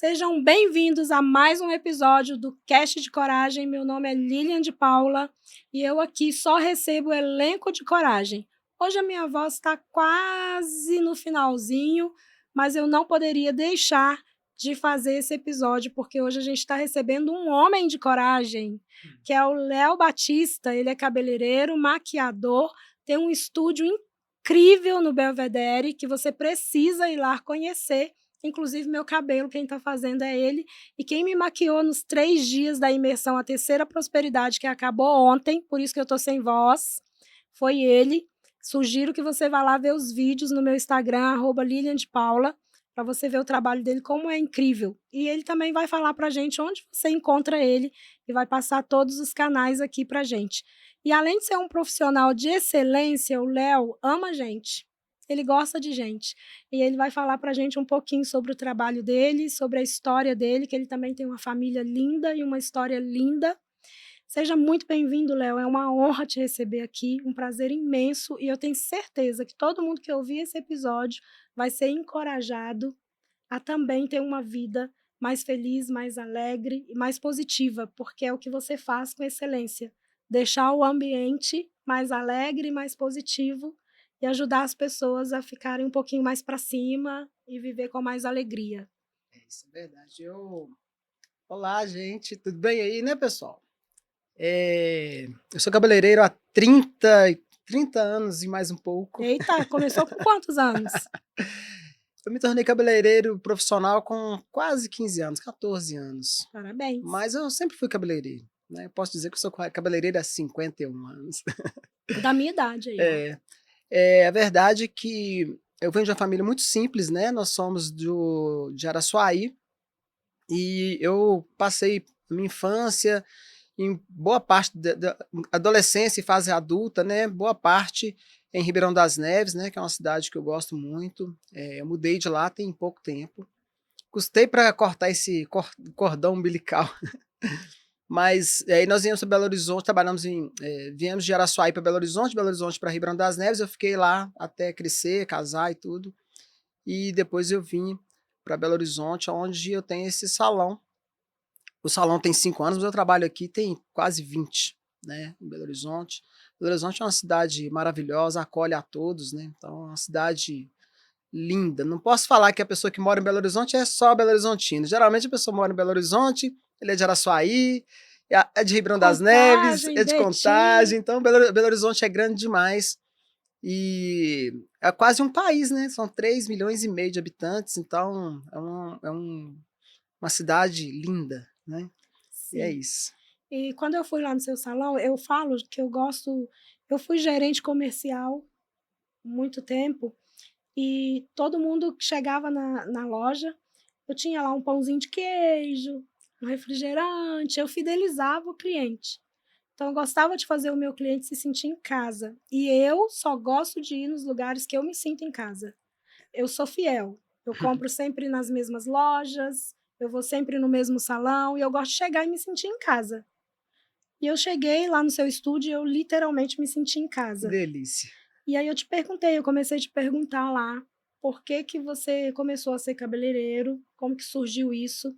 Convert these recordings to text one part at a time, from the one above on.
Sejam bem-vindos a mais um episódio do Cast de Coragem. Meu nome é Lilian de Paula e eu aqui só recebo o elenco de Coragem. Hoje a minha voz está quase no finalzinho, mas eu não poderia deixar de fazer esse episódio, porque hoje a gente está recebendo um homem de coragem, que é o Léo Batista. Ele é cabeleireiro, maquiador, tem um estúdio incrível no Belvedere que você precisa ir lá conhecer. Inclusive, meu cabelo, quem está fazendo é ele. E quem me maquiou nos 3 dias da imersão A Terceira Prosperidade, que acabou ontem, por isso que eu estou sem voz, foi ele. Sugiro que você vá lá ver os vídeos no meu Instagram, @LilianDePaula, para você ver o trabalho dele, como é incrível. E ele também vai falar para a gente onde você encontra ele e vai passar todos os canais aqui para a gente. E além de ser um profissional de excelência, o Léo ama gente. Ele gosta de gente. E ele vai falar para a gente um pouquinho sobre o trabalho dele, sobre a história dele, que ele também tem uma família linda e uma história linda. Seja muito bem-vindo, Léo. É uma honra te receber aqui, um prazer imenso. E eu tenho certeza que todo mundo que ouvir esse episódio vai ser encorajado a também ter uma vida mais feliz, mais alegre e mais positiva, porque é o que você faz com excelência. Deixar o ambiente mais alegre, mais positivo e ajudar as pessoas a ficarem um pouquinho mais para cima e viver com mais alegria. Isso é verdade. Olá, gente, tudo bem aí, né, pessoal? Eu sou cabeleireiro há 30 anos e mais um pouco. Eita, começou com quantos anos? Eu me tornei cabeleireiro profissional com quase 15 anos, 14 anos. Parabéns. Mas eu sempre fui cabeleireiro, né? Eu posso dizer que eu sou cabeleireiro há 51 anos. Da minha idade aí, ó. A verdade é que eu venho de uma família muito simples, né? Nós somos de Araçuaí e eu passei a minha infância em boa parte da adolescência e fase adulta, né, boa parte em Ribeirão das Neves, né, que é uma cidade que eu gosto muito. Eu mudei de lá tem pouco tempo. Custei para cortar esse cordão umbilical, mas aí nós viemos para Belo Horizonte, viemos de Araçuaí para Belo Horizonte para Ribeirão das Neves. Eu fiquei lá até crescer, casar e tudo. E depois eu vim para Belo Horizonte, onde eu tenho esse salão. O salão tem 5 anos, mas eu trabalho aqui tem quase 20, né, em Belo Horizonte. Belo Horizonte é uma cidade maravilhosa, acolhe a todos, né? Então é uma cidade linda. Não posso falar que a pessoa que mora em Belo Horizonte é só Belo Horizontino. Geralmente a pessoa mora em Belo Horizonte, ele é de Araçuaí, é de Ribeirão das Neves, Contagem, é de Betim. Contagem. Então Belo Horizonte é grande demais. E é quase um país, né? São 3,5 milhões de habitantes, então uma cidade linda, né? E é Sim. isso. E quando eu fui lá no seu salão, eu falo que eu gosto. Eu fui gerente comercial muito tempo e todo mundo que chegava na loja, eu tinha lá um pãozinho de queijo, um refrigerante, eu fidelizava o cliente. Então, eu gostava de fazer o meu cliente se sentir em casa. E eu só gosto de ir nos lugares que eu me sinto em casa. Eu sou fiel. Eu compro sempre nas mesmas lojas, eu vou sempre no mesmo salão e eu gosto de chegar e me sentir em casa. E eu cheguei lá no seu estúdio e eu literalmente me senti em Que casa. delícia. E aí eu comecei a te perguntar lá, por que que você começou a ser cabeleireiro, como que surgiu isso?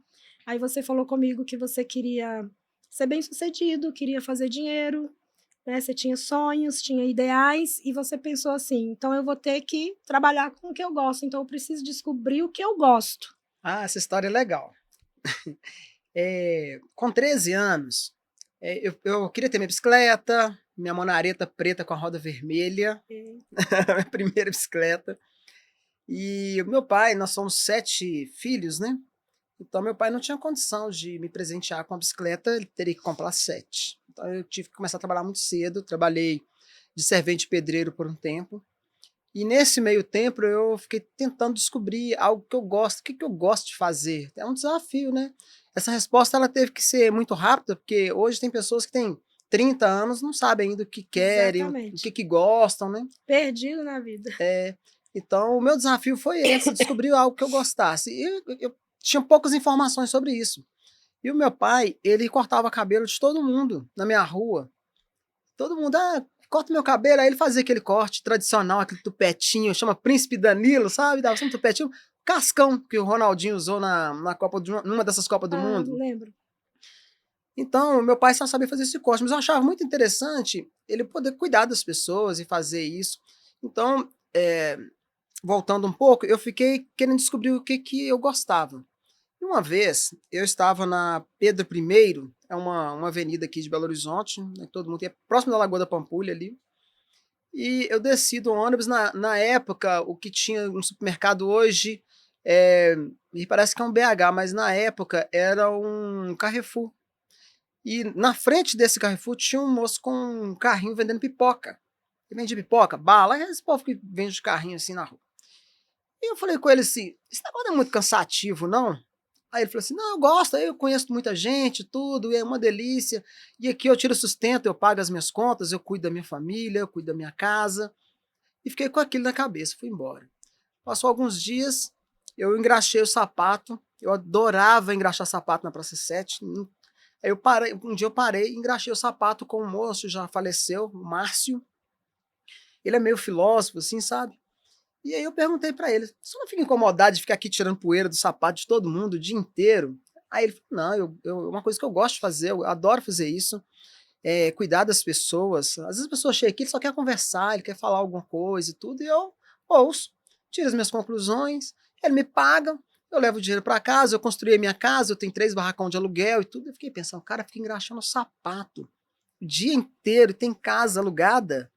Aí você falou comigo que você queria ser bem-sucedido, queria fazer dinheiro, né? Você tinha sonhos, tinha ideais e você pensou assim, então eu vou ter que trabalhar com o que eu gosto, então eu preciso descobrir o que eu gosto. Ah, essa história é legal. Com 13 anos, eu queria ter minha bicicleta, minha monareta preta com a roda vermelha, É, minha primeira bicicleta. E o meu pai, nós somos 7 filhos, né? Então meu pai não tinha condição de me presentear com a bicicleta, ele teria que comprar 7. Então eu tive que começar a trabalhar muito cedo, trabalhei de servente pedreiro por um tempo. E nesse meio tempo eu fiquei tentando descobrir algo que eu gosto, o que eu gosto de fazer. É um desafio, né? Essa resposta ela teve que ser muito rápida, porque hoje tem pessoas que têm 30 anos, não sabem ainda o que querem, o exatamente. que gostam, né? Perdido na vida. Então o meu desafio foi esse, descobrir algo que eu gostasse. E eu tinha poucas informações sobre isso. E o meu pai, ele cortava cabelo de todo mundo na minha rua. Todo mundo, corta meu cabelo. Aí ele fazia aquele corte tradicional, aquele tupetinho, chama Príncipe Danilo, sabe? Dava assim um tupetinho. O cascão que o Ronaldinho usou numa dessas Copas do Ah, Mundo. lembro. Então, meu pai só sabia fazer esse corte, mas eu achava muito interessante ele poder cuidar das pessoas e fazer isso. Então, voltando um pouco, eu fiquei querendo descobrir o que que eu gostava. E uma vez, eu estava na Pedro I, é uma avenida aqui de Belo Horizonte, né, todo mundo é próximo da Lagoa da Pampulha ali, e eu desci do ônibus, na época, o que tinha no supermercado hoje, me parece que é um BH, mas na época era um Carrefour. E na frente desse Carrefour tinha um moço com um carrinho vendendo pipoca. Ele vendia pipoca, bala, é esse povo que vende de carrinho assim na rua. E eu falei com ele assim: esse negócio não é muito cansativo, não? Aí ele falou assim: não, eu gosto, aí eu conheço muita gente, tudo, e é uma delícia. E aqui eu tiro sustento, eu pago as minhas contas, eu cuido da minha família, eu cuido da minha casa. E fiquei com aquilo na cabeça, fui embora. Passou alguns dias, eu engraxei o sapato, eu adorava engraxar sapato na Praça 7. Aí eu parei, um dia eu parei, engraxei o sapato com um moço, já faleceu, o Márcio. Ele é meio filósofo, assim, sabe? E aí eu perguntei pra ele: você não fica incomodado de ficar aqui tirando poeira do sapato de todo mundo o dia inteiro? Aí ele falou: não, uma coisa que eu gosto de fazer, eu adoro fazer isso, é cuidar das pessoas. Às vezes a pessoa chega aqui, ele só quer conversar, ele quer falar alguma coisa e tudo, e eu ouço, tiro as minhas conclusões, ele me paga, eu levo o dinheiro pra casa, eu construí a minha casa, eu tenho 3 barracão de aluguel e tudo. Eu fiquei pensando, o cara fica engraxando sapato o dia inteiro, tem casa alugada,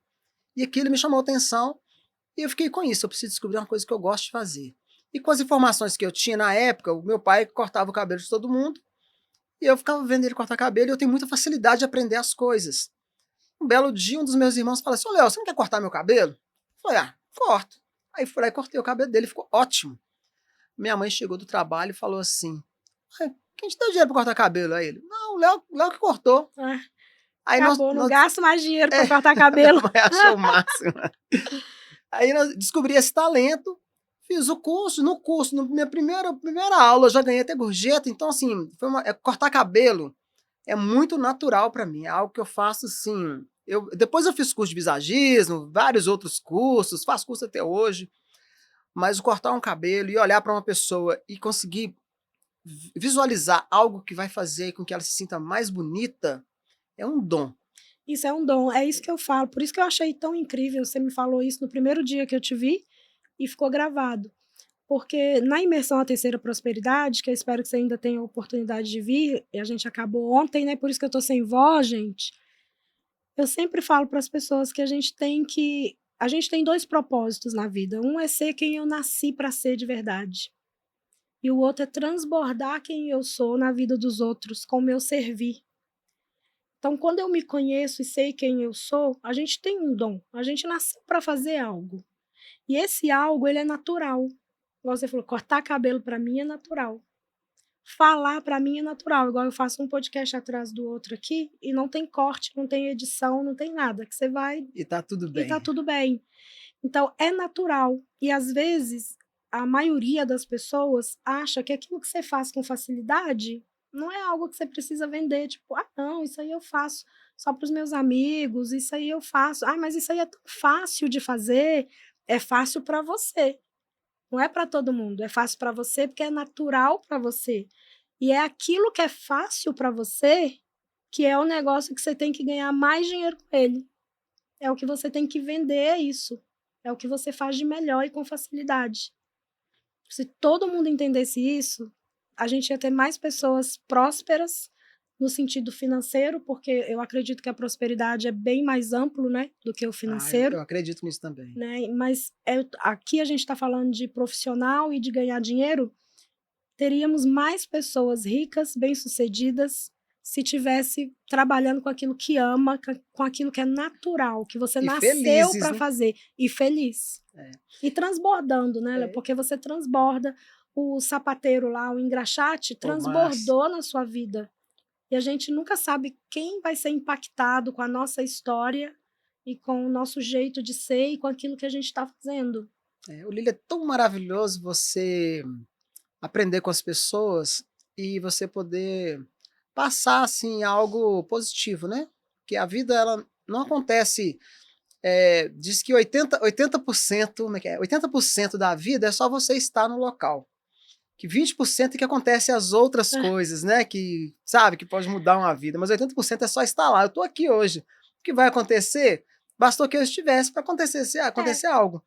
e aquilo me chamou a atenção. E eu fiquei com isso, eu preciso descobrir uma coisa que eu gosto de fazer. E com as informações que eu tinha na época, o meu pai cortava o cabelo de todo mundo, e eu ficava vendo ele cortar cabelo, e eu tenho muita facilidade de aprender as coisas. Um belo dia, um dos meus irmãos falou assim: ô Léo, você não quer cortar meu cabelo? Eu falei: ah, corto. Aí fui lá e cortei o cabelo dele, ficou ótimo. Minha mãe chegou do trabalho e falou assim: quem te deu dinheiro pra cortar cabelo? Aí ele: não, o Léo que cortou. Ah, Aí acabou, não gasto mais dinheiro para cortar minha cabelo. mãe achou o máximo. Aí eu descobri esse talento, fiz o curso, no curso, na minha primeira aula eu já ganhei até gorjeta, então assim, cortar cabelo é muito natural para mim, é algo que eu faço assim, depois eu fiz curso de visagismo, vários outros cursos, faço curso até hoje, mas o cortar um cabelo e olhar para uma pessoa e conseguir visualizar algo que vai fazer com que ela se sinta mais bonita, é um dom. Isso é um dom, é isso que eu falo. Por isso que eu achei tão incrível. Você me falou isso no primeiro dia que eu te vi e ficou gravado. Porque na imersão à terceira prosperidade, que eu espero que você ainda tenha a oportunidade de vir, e a gente acabou ontem, né? Por isso que eu tô sem voz, gente. Eu sempre falo para as pessoas que a gente tem dois propósitos na vida. Um é ser quem eu nasci para ser de verdade. E o outro é transbordar quem eu sou na vida dos outros, com o meu servir. Então, quando eu me conheço e sei quem eu sou, a gente tem um dom. A gente nasceu para fazer algo. E esse algo, ele é natural. Igual você falou, cortar cabelo para mim é natural. Falar para mim é natural. Igual eu faço um podcast atrás do outro aqui e não tem corte, não tem edição, não tem nada. Que você vai E tá tudo e tá bem. tudo bem. Então, é natural. E às vezes, a maioria das pessoas acha que aquilo que você faz com facilidade não é algo que você precisa vender. Tipo, ah, não, isso aí eu faço só para os meus amigos, isso aí eu faço. Ah, mas isso aí é tão fácil de fazer. É fácil para você. Não é para todo mundo. É fácil para você porque é natural para você. E é aquilo que é fácil para você que é o negócio que você tem que ganhar mais dinheiro com ele. É o que você tem que vender, é isso. É o que você faz de melhor e com facilidade. Se todo mundo entendesse isso, a gente ia ter mais pessoas prósperas no sentido financeiro, porque eu acredito que a prosperidade é bem mais amplo, né, do que o Ah, financeiro, eu acredito nisso também. né? Mas aqui a gente está falando de profissional e de ganhar dinheiro. Teríamos mais pessoas ricas, bem-sucedidas, se tivesse trabalhando com aquilo que ama, com aquilo que é natural, que você E nasceu felizes, para né? fazer, e feliz. É. E transbordando, né, Léo? É. Porque você transborda. O sapateiro lá, o engraxate, Ô, Márcio, transbordou na sua vida. E a gente nunca sabe quem vai ser impactado com a nossa história e com o nosso jeito de ser e com aquilo que a gente está fazendo. o Lili, é tão maravilhoso você aprender com as pessoas e você poder passar assim algo positivo, né? Que a vida ela não acontece diz que 80%, como é que é? 80% da vida é só você estar no local. Que 20% é que acontece as outras coisas, né? Que, sabe, que pode mudar uma vida. Mas 80% é só estar lá. Eu estou aqui hoje. O que vai acontecer? Bastou que eu estivesse para acontecer algo.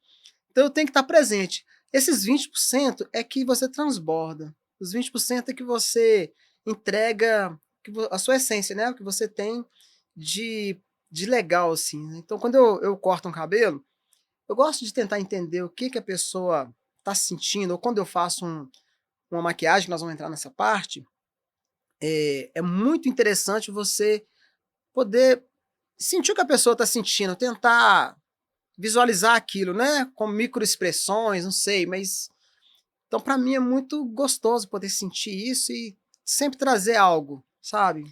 Então eu tenho que estar presente. Esses 20% é que você transborda. Os 20% é que você entrega a sua essência, né? O que você tem de legal, assim. Né? Então, quando eu corto um cabelo, eu gosto de tentar entender o que a pessoa está sentindo, ou quando eu faço uma maquiagem, que nós vamos entrar nessa parte, é muito interessante você poder sentir o que a pessoa está sentindo, tentar visualizar aquilo, né? Com microexpressões, não sei, mas... Então, para mim, é muito gostoso poder sentir isso e sempre trazer algo, sabe?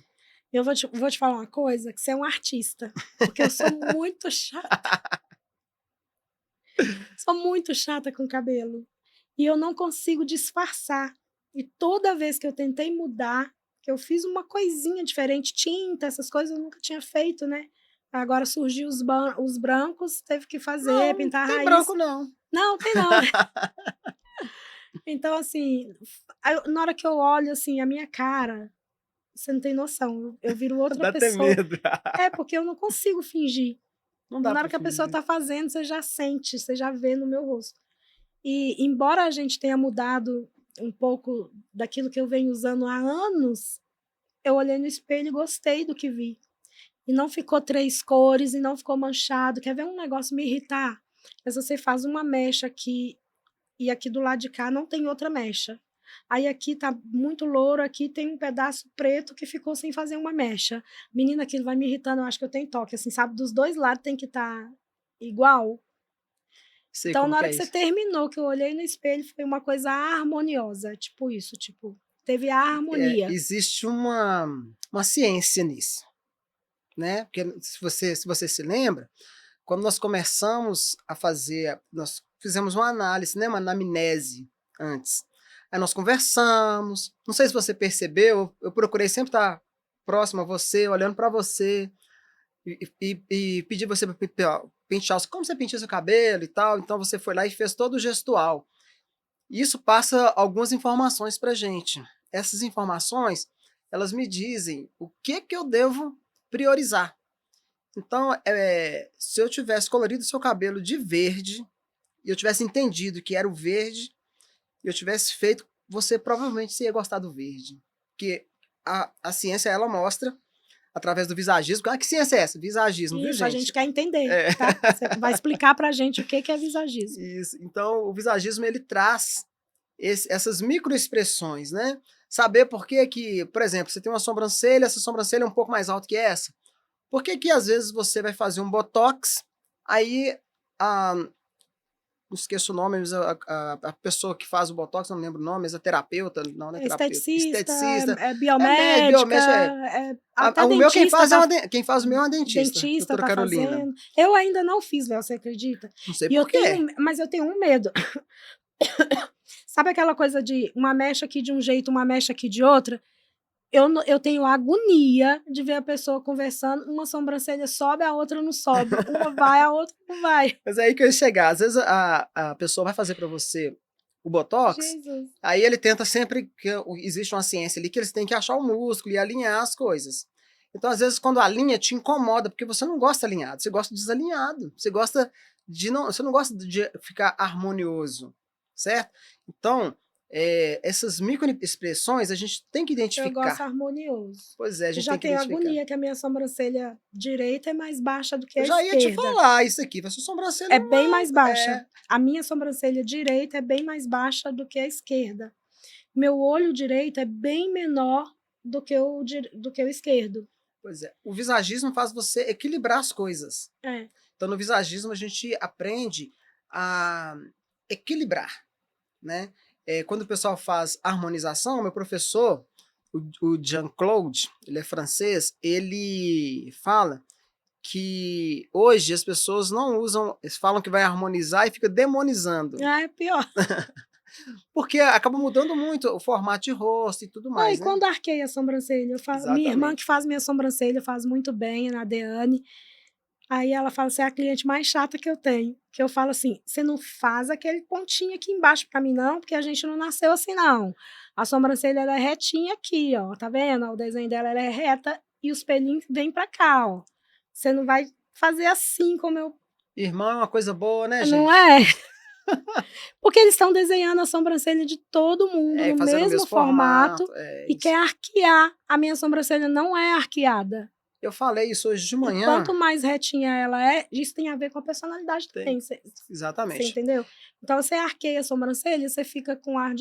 Eu vou te falar uma coisa, que você é um artista, porque eu sou muito chata. Sou muito chata com cabelo. E eu não consigo disfarçar. E toda vez que eu tentei mudar, que eu fiz uma coisinha diferente, tinta, essas coisas eu nunca tinha feito, né? Agora surgiu os brancos, teve que fazer, Não, pintar a tem raiz. branco não. Não, tem não. Então, assim, na hora que eu olho, assim, a minha cara, você não tem noção, eu viro outra Dá até pessoa. medo. É, porque eu não consigo fingir. Não dá Na hora para que a pessoa fingir. está fazendo, você já sente, você já vê no meu rosto. E embora a gente tenha mudado um pouco daquilo que eu venho usando há anos, eu olhei no espelho e gostei do que vi. E não ficou 3 cores, e não ficou manchado. Quer ver um negócio me irritar? Mas você faz uma mecha aqui, e aqui do lado de cá não tem outra mecha. Aí aqui tá muito louro, aqui tem um pedaço preto que ficou sem fazer uma mecha. Menina, aquilo vai me irritando, eu acho que eu tenho toque, assim, sabe? Dos dois lados tem que estar igual. Sei Então, como na que hora é que você isso. terminou, que eu olhei no espelho, foi uma coisa harmoniosa, tipo isso, tipo, teve a harmonia. Existe uma ciência nisso, né? Porque se você se lembra, quando nós começamos a fazer, nós fizemos uma análise, né? Uma anamnese antes. Aí nós conversamos. Não sei se você percebeu, eu procurei sempre estar próximo a você, olhando para você, e pedi você para pentear, como você penteia seu cabelo e tal. Então você foi lá e fez todo o gestual. Isso passa algumas informações para gente. Essas informações, elas me dizem o que eu devo priorizar. Então, se eu tivesse colorido seu cabelo de verde, e eu tivesse entendido que era o verde, e eu tivesse feito, você provavelmente ia gostar do verde. Porque a ciência, ela mostra, através do visagismo, que ciência é essa? Visagismo, viu, Isso, a gente? gente quer entender, tá? Você vai explicar pra gente o que é visagismo. Isso. Então, o visagismo, ele traz essas microexpressões, né? Saber por que, por exemplo, você tem uma sobrancelha, essa sobrancelha é um pouco mais alta que essa. Por que às vezes você vai fazer um botox, aí não esqueço o nome, mas a pessoa que faz o botox, não lembro o nome, mas a terapeuta, não é terapeuta, Esteticista, esteticista, biomédica, biomédica, até o meu dentista quem faz o meu é uma dentista, dentista doutora tá Carolina. fazendo. Eu ainda não fiz, Léo, você acredita? Não sei E eu por quê. tenho, mas eu tenho um medo. Sabe aquela coisa de uma mecha aqui de um jeito, uma mecha aqui de outra? Eu tenho agonia de ver a pessoa conversando, uma sobrancelha sobe, a outra não sobe. Uma vai, a outra não vai. Mas é aí que eu ia chegar. Às vezes a pessoa vai fazer para você o botox, Jesus. aí ele tenta sempre que existe uma ciência ali que eles têm que achar o músculo e alinhar as coisas. Então, às vezes, quando alinha, te incomoda, porque você não gosta alinhado, você gosta desalinhado. Você não gosta de ficar harmonioso, certo? Então, essas microexpressões a gente tem que Eu gosto identificar. harmonioso. Pois é, a Eu gente já tem que tenho identificar. agonia que a minha sobrancelha direita é mais baixa do que a Eu já ia te esquerda. falar isso aqui, vai ser sobrancelha É bem mais baixa. é, A minha sobrancelha direita é bem mais baixa do que a esquerda. Meu olho direito é bem menor do que o esquerdo. Pois é, o visagismo faz você equilibrar as coisas. É. Então, no visagismo, a gente aprende a equilibrar, né? Quando o pessoal faz harmonização, meu professor, o Jean-Claude, ele é francês, ele fala que hoje as pessoas não usam, eles falam que vai harmonizar e fica demonizando, Ah, é pior. porque acaba mudando muito o formato de rosto e tudo Ah, e mais, né? quando arquei a sobrancelha? Minha irmã que Exatamente. faz minha sobrancelha faz muito bem, a Deane. Aí ela fala: "Você é a cliente mais chata que eu tenho". Que eu falo assim: "Você não faz aquele pontinho aqui embaixo para mim não, porque a gente não nasceu assim não. A sobrancelha ela é retinha aqui, ó, tá vendo? O desenho dela ela é reta e os pelinhos vêm para cá, ó. Você não vai fazer assim como eu". Irmão é uma coisa boa, né, Não gente? é? Porque eles estão desenhando a sobrancelha de todo mundo É, no fazendo o mesmo mesmo formato formato, é e quer isso. arquear. A minha sobrancelha não é arqueada. Eu falei isso hoje de E manhã. quanto mais retinha ela é, isso tem a ver com a personalidade Tem, também, você exatamente. entendeu? Então você arqueia a sobrancelha, você fica com ar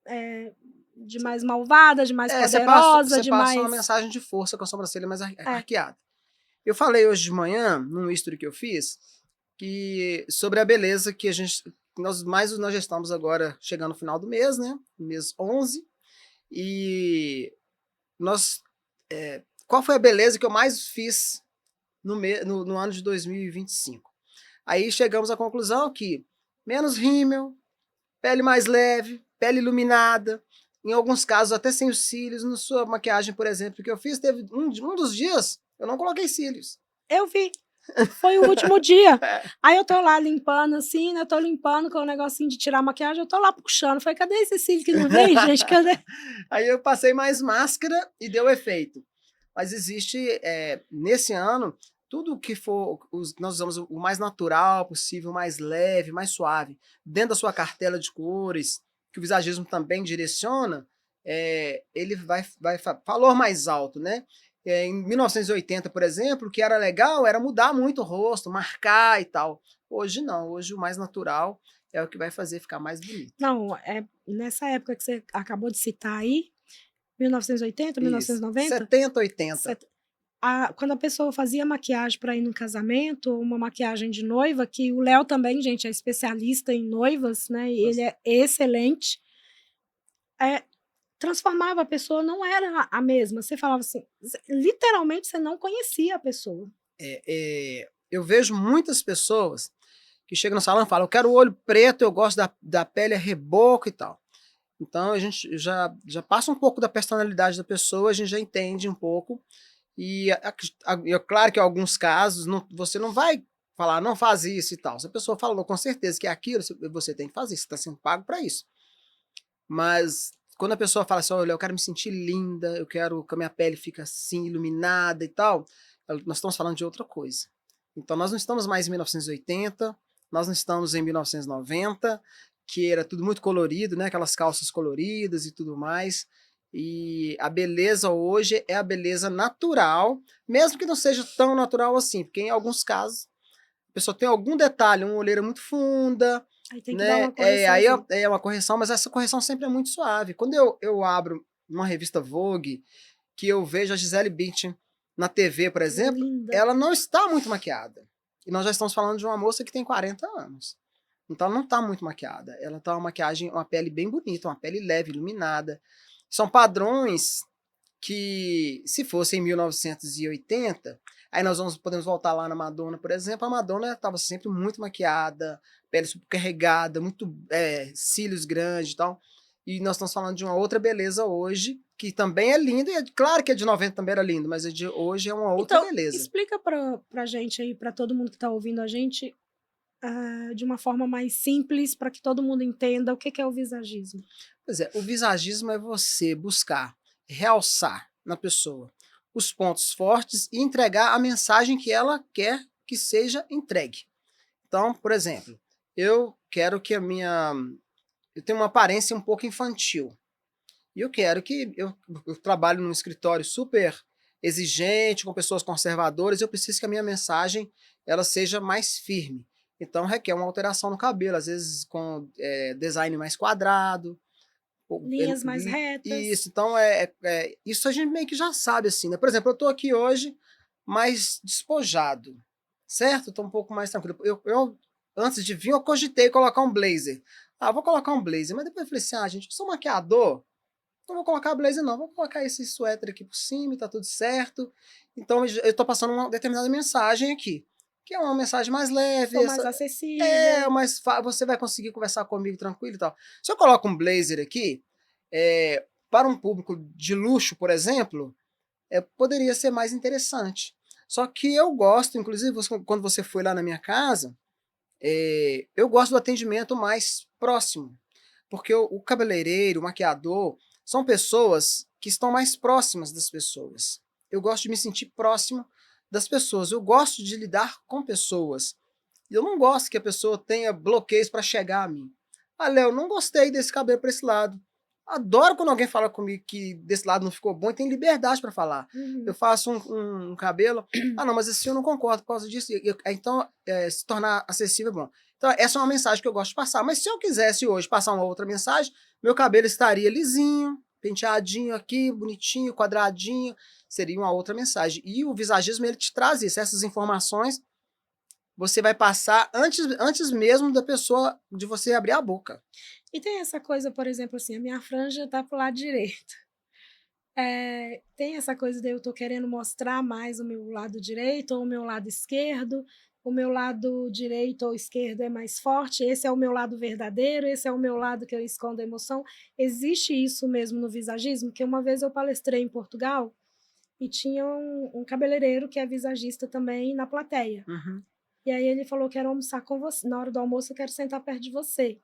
eh, de mais malvada, de mais É, poderosa, você de passa uma mais mensagem de força com a sobrancelha mais é. arqueada. Eu falei hoje de manhã, num history que eu fiz, que sobre a beleza que a gente. Nós já estamos agora chegando no final do mês, né? Mês 11. E nós. Qual foi a beleza que eu mais fiz no ano de 2025? Aí chegamos à conclusão que menos rímel, pele mais leve, pele iluminada, em alguns casos até sem os cílios. Na sua maquiagem, por exemplo, que eu fiz, teve um dos dias eu não coloquei cílios. Eu vi. Foi o último dia. Aí eu tô lá limpando assim, né? Eu tô limpando com o negocinho de tirar a maquiagem, eu tô lá puxando. Falei, cadê esse cílio que não vem, gente? Cadê? Aí eu passei mais máscara e deu efeito. Mas existe, nesse ano, tudo que for, nós usamos o mais natural possível, mais leve, mais suave. Dentro da sua cartela de cores, que o visagismo também direciona, ele vai valor mais alto, né? Em 1980, por exemplo, o que era legal era mudar muito o rosto, marcar e tal. Hoje não, hoje o mais natural é o que vai fazer ficar mais bonito. Não, nessa época que você acabou de citar aí, 1980, Isso. 1990, 70, 80. quando a pessoa fazia maquiagem para ir num casamento, ou uma maquiagem de noiva, que o Léo também, gente, é especialista em noivas, né? E ele é excelente. É, transformava a pessoa, não era a mesma. Você falava assim, literalmente você não conhecia a pessoa. Eu vejo muitas pessoas que chegam no salão e falam: eu quero o olho preto, eu gosto da pele a reboco e tal. Então a gente já passa um pouco da personalidade da pessoa, a gente já entende um pouco. E é claro que em alguns casos você não vai falar, não faz isso e tal. Se a pessoa falou com certeza que é aquilo, você tem que fazer, você está sendo pago para isso. Mas quando a pessoa fala assim: olha, eu quero me sentir linda, eu quero que a minha pele fique assim, iluminada e tal, nós estamos falando de outra coisa. Então nós não estamos mais em 1980, nós não estamos em 1990, que era tudo muito colorido, né? Aquelas calças coloridas e tudo mais. E a beleza hoje é a beleza natural, mesmo que não seja tão natural assim, porque em alguns casos a pessoa tem algum detalhe, uma olheira muito funda, Aí tem que dar né? uma Aí correçãozinha. é uma correção, mas essa correção sempre é muito suave. Quando eu abro uma revista Vogue, que eu vejo a Gisele Bündchen na TV, por exemplo, Linda. ela não está muito maquiada. E nós já estamos falando de uma moça que tem 40 anos. Então ela não está muito maquiada. Ela está uma maquiagem, uma pele bem bonita, uma pele leve, iluminada. São padrões que, se fosse em 1980, aí podemos voltar lá na Madonna, por exemplo. A Madonna estava sempre muito maquiada, pele super carregada, muito cílios grandes e tal. E nós estamos falando de uma outra beleza hoje, que também é linda, e claro que a de 90 também era linda, mas a de hoje é uma outra Então, beleza. explica pra gente aí, para todo mundo que está ouvindo a gente, de uma forma mais simples, para que todo mundo entenda o que é o visagismo. Pois é, o visagismo é você buscar realçar na pessoa os pontos fortes e entregar a mensagem que ela quer que seja entregue. Então, por exemplo, eu quero que eu tenha uma aparência um pouco infantil. E eu quero que eu trabalho num escritório super exigente, com pessoas conservadoras, eu preciso que a minha mensagem ela seja mais firme. Então requer uma alteração no cabelo, às vezes com design mais quadrado, Linhas mais retas. isso, então isso a gente meio que já sabe, assim, né? Por exemplo, eu estou aqui hoje mais despojado, certo? Estou um pouco mais tranquilo. Antes de vir, eu cogitei colocar um blazer. Ah, vou colocar um blazer, mas depois eu falei assim: gente, eu sou maquiador, não vou colocar blazer não, vou colocar esse suéter aqui por cima e tá tudo certo. Então eu estou passando uma determinada mensagem aqui, que é uma mensagem mais leve, Sou mais acessível. mas você vai conseguir conversar comigo tranquilo e tal. Se eu coloco um blazer aqui, para um público de luxo, por exemplo, poderia ser mais interessante. Só que eu gosto, inclusive, quando você foi lá na minha casa, eu gosto do atendimento mais próximo, porque o cabeleireiro, o maquiador, são pessoas que estão mais próximas das pessoas. Eu gosto de me sentir próximo das pessoas, eu gosto de lidar com pessoas. Eu não gosto que a pessoa tenha bloqueios para chegar a mim. Ah, Léo, não gostei desse cabelo para esse lado. Adoro quando alguém fala comigo que desse lado não ficou bom e tem liberdade para falar. Eu faço um cabelo, ah não, mas assim eu não concordo por causa disso. Então, se tornar acessível é bom. Então, essa é uma mensagem que eu gosto de passar. Mas se eu quisesse hoje passar uma outra mensagem, meu cabelo estaria lisinho, penteadinho aqui, bonitinho, quadradinho. Seria uma outra mensagem. E o visagismo, ele te traz isso, essas informações você vai passar antes mesmo da pessoa, de você abrir a boca. E tem essa coisa, por exemplo, assim, a minha franja tá pro lado direito. Tem essa coisa de eu tô querendo mostrar mais o meu lado direito ou o meu lado esquerdo. O meu lado direito ou esquerdo é mais forte, esse é o meu lado verdadeiro, esse é o meu lado que eu escondo a emoção. Existe isso mesmo no visagismo? Que uma vez eu palestrei em Portugal e tinha um cabeleireiro que é visagista também na plateia. E aí ele falou: quero almoçar com você, na hora do almoço eu quero sentar perto de você.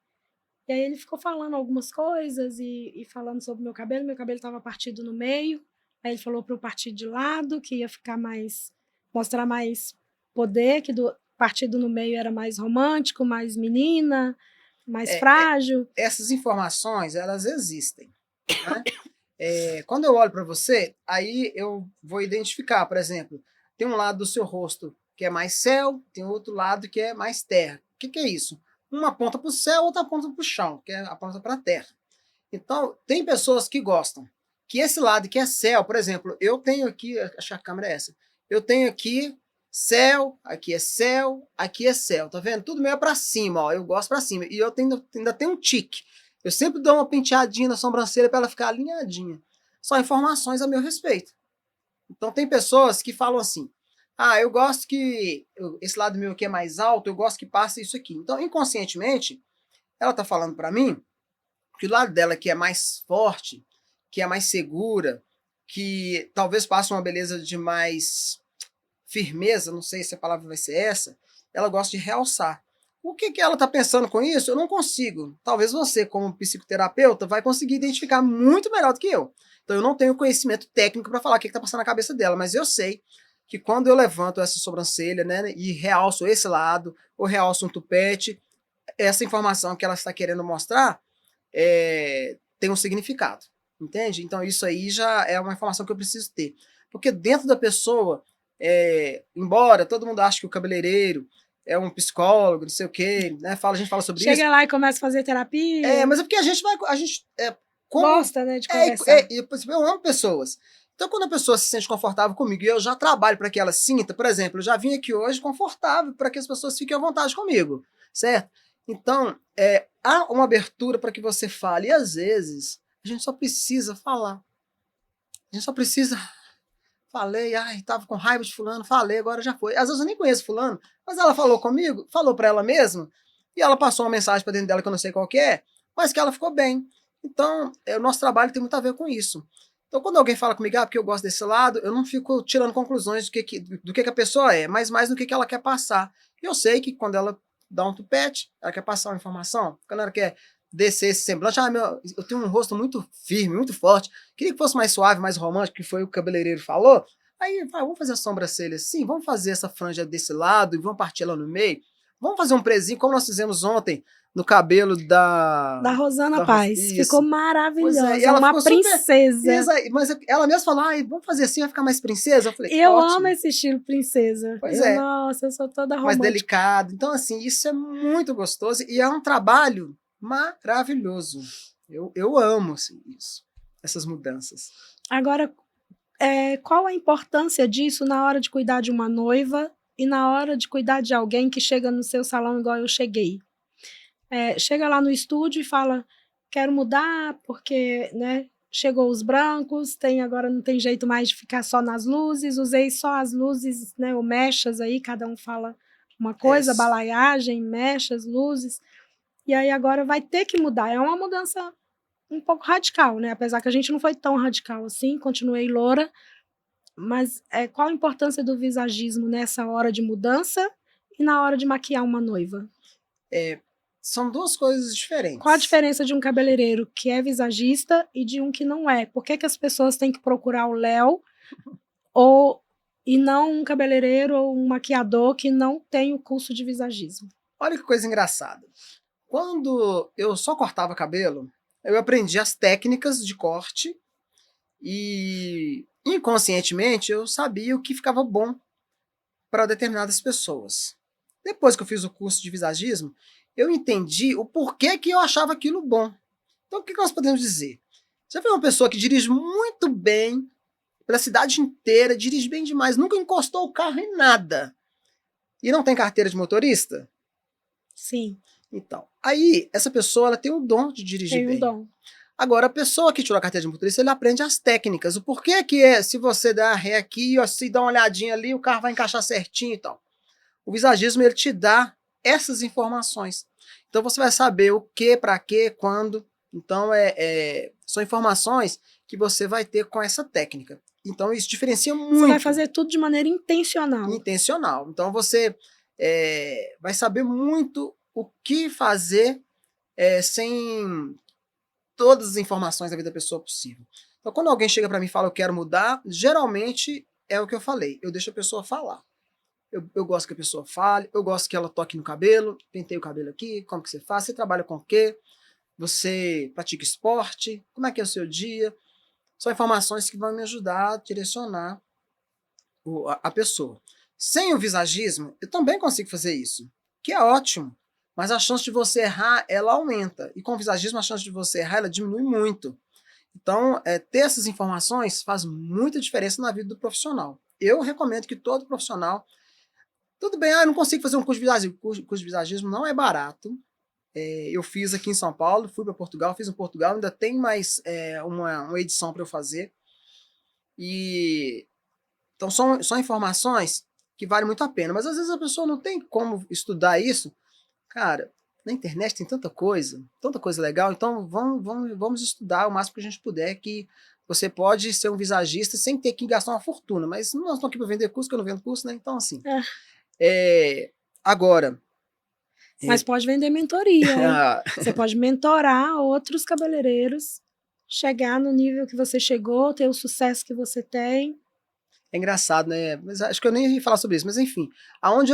E aí ele ficou falando algumas coisas e falando sobre meu cabelo estava partido no meio. Aí ele falou para eu partir de lado, que ia ficar mais, mostrar mais poder, que do partido no meio era mais romântico, mais menina, mais frágil. Essas informações, elas existem, né? Quando eu olho para você, aí eu vou identificar, por exemplo, tem um lado do seu rosto que é mais céu, tem outro lado que é mais terra. O que é isso? Uma aponta para o céu, outra aponta para o chão, que é aponta para a terra. Então, tem pessoas que gostam que esse lado que é céu, por exemplo, eu tenho aqui, acho que a câmera é essa, eu tenho aqui céu, aqui é céu, aqui é céu, tá vendo? Tudo meio para cima, ó, eu gosto para cima. E eu ainda tenho um tique. Eu sempre dou uma penteadinha na sobrancelha para ela ficar alinhadinha. Só informações a meu respeito. Então, tem pessoas que falam assim: ah, eu gosto que esse lado meu aqui é mais alto, eu gosto que passe isso aqui. Então, inconscientemente, ela tá falando para mim que o lado dela que é mais forte, que é mais segura, que talvez passe uma beleza de mais firmeza, não sei se a palavra vai ser essa, ela gosta de realçar. O que ela está pensando com isso? Eu não consigo. Talvez você, como psicoterapeuta, vai conseguir identificar muito melhor do que eu. Então, eu não tenho conhecimento técnico para falar o que está passando na cabeça dela, mas eu sei que quando eu levanto essa sobrancelha, né, e realço esse lado, ou realço um tupete, essa informação que ela está querendo mostrar tem um significado, entende? Então, isso aí já é uma informação que eu preciso ter. Porque dentro da pessoa, embora todo mundo ache que o cabeleireiro é um psicólogo, não sei o quê, né? A gente fala sobre isso. Chega lá e começa a fazer terapia. Mas é porque a gente gosta, né, de conversar. Eu amo pessoas. Então, quando a pessoa se sente confortável comigo e eu já trabalho para que ela sinta, por exemplo, eu já vim aqui hoje confortável para que as pessoas fiquem à vontade comigo, certo? Então, há uma abertura para que você fale. E às vezes, a gente só precisa falar. A gente só precisa. Falei, ai, tava com raiva de fulano, falei, agora já foi. Às vezes eu nem conheço fulano, mas ela falou comigo, falou para ela mesma, e ela passou uma mensagem para dentro dela que eu não sei qual que é, mas que ela ficou bem. Então, o nosso trabalho tem muito a ver com isso. Então, quando alguém fala comigo, porque eu gosto desse lado, eu não fico tirando conclusões do que a pessoa é, mas mais do que ela quer passar. E eu sei que quando ela dá um tupete, ela quer passar uma informação. Quando ela quer descer esse semblante, eu tenho um rosto muito firme, muito forte, queria que fosse mais suave, mais romântico, que foi o cabeleireiro falou. Aí, vamos fazer a sobrancelha assim, vamos fazer essa franja desse lado e vamos partir ela no meio. Vamos fazer um prezinho, como nós fizemos ontem, no cabelo da Rosana Paz. Isso. Ficou maravilhosa, ela uma ficou princesa. Mas ela mesma falou, vamos fazer assim, vai ficar mais princesa. Eu falei, eu ótimo. amo esse estilo princesa. Nossa, eu sou toda romântica. Mais delicado. Então, assim, isso é muito gostoso e é um trabalho maravilhoso. Eu amo assim, isso, essas mudanças. Agora, qual a importância disso na hora de cuidar de uma noiva e na hora de cuidar de alguém que chega no seu salão igual eu cheguei? Chega lá no estúdio e fala, quero mudar porque, né, chegou os brancos, agora não tem jeito mais de ficar só nas luzes, usei só as luzes, né, ou mechas aí, cada um fala uma coisa, balaiagem, mechas, luzes, e aí agora vai ter que mudar. É uma mudança um pouco radical, né? Apesar que a gente não foi tão radical assim, continuei loura, Mas qual a importância do visagismo nessa hora de mudança e na hora de maquiar uma noiva? São duas coisas diferentes. Qual a diferença de um cabeleireiro que é visagista e de um que não é? Por que as pessoas têm que procurar o Léo e não um cabeleireiro ou um maquiador que não tem o curso de visagismo? Olha que coisa engraçada. Quando eu só cortava cabelo, eu aprendi as técnicas de corte e inconscientemente eu sabia o que ficava bom para determinadas pessoas. Depois que eu fiz o curso de visagismo, eu entendi o porquê que eu achava aquilo bom. Então, o que nós podemos dizer? Você vê uma pessoa que dirige muito bem, pela cidade inteira, dirige bem demais, nunca encostou o carro em nada, e não tem carteira de motorista? Sim. Então, aí, essa pessoa ela tem o dom de dirigir bem. Tem um dom. Agora, a pessoa que tirou a carteira de motorista, ele aprende as técnicas. O porquê que se você der a ré aqui, ó, se dá uma olhadinha ali, o carro vai encaixar certinho e tal. O visagismo, ele te dá essas informações. Então, você vai saber o que, para quê, quando. Então, são informações que você vai ter com essa técnica. Então, isso diferencia muito. Você vai fazer tudo de maneira intencional. Intencional. Então, você vai saber muito o que fazer sem todas as informações da vida da pessoa possível. Então, quando alguém chega para mim e fala, eu quero mudar, geralmente é o que eu falei, eu deixo a pessoa falar. Eu gosto que a pessoa fale, eu gosto que ela toque no cabelo, pentei o cabelo aqui, como que você faz, você trabalha com o quê? Você pratica esporte? Como é que é o seu dia? São informações que vão me ajudar a direcionar a pessoa. Sem o visagismo, eu também consigo fazer isso, que é ótimo. Mas a chance de você errar, ela aumenta. E com o visagismo, a chance de você errar, ela diminui muito. Então, ter essas informações faz muita diferença na vida do profissional. Eu recomendo que todo profissional... Tudo bem, eu não consigo fazer um curso de visagismo. O curso de visagismo não é barato. Eu fiz aqui em São Paulo, fui para Portugal, fiz em Portugal, ainda tem mais uma edição para eu fazer. Então, são informações que valem muito a pena. Mas, às vezes, a pessoa não tem como estudar isso. Cara, na internet tem tanta coisa legal, então vamos estudar o máximo que a gente puder, que você pode ser um visagista sem ter que gastar uma fortuna, mas nós estamos aqui para vender curso, que eu não vendo curso, né? Então, assim, agora... Mas pode vender mentoria, você pode mentorar outros cabeleireiros, chegar no nível que você chegou, ter o sucesso que você tem. É engraçado, né? Mas acho que eu nem ia falar sobre isso. Mas enfim, aonde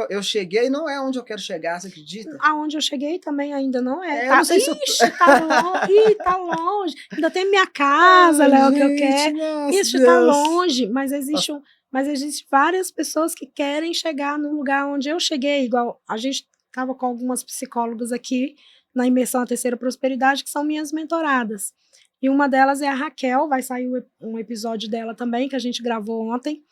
eu cheguei não é onde eu quero chegar, você acredita? Aonde eu cheguei também ainda não é. Eu não sei se tá longe. Tá longe. Ainda tem minha casa, Léo, que eu quero. Isso tá longe. Mas existe várias pessoas que querem chegar no lugar onde eu cheguei. Igual a gente estava com algumas psicólogas aqui na imersão à Terceira Prosperidade, que são minhas mentoradas. E uma delas é a Raquel, vai sair um episódio dela também, que a gente gravou ontem.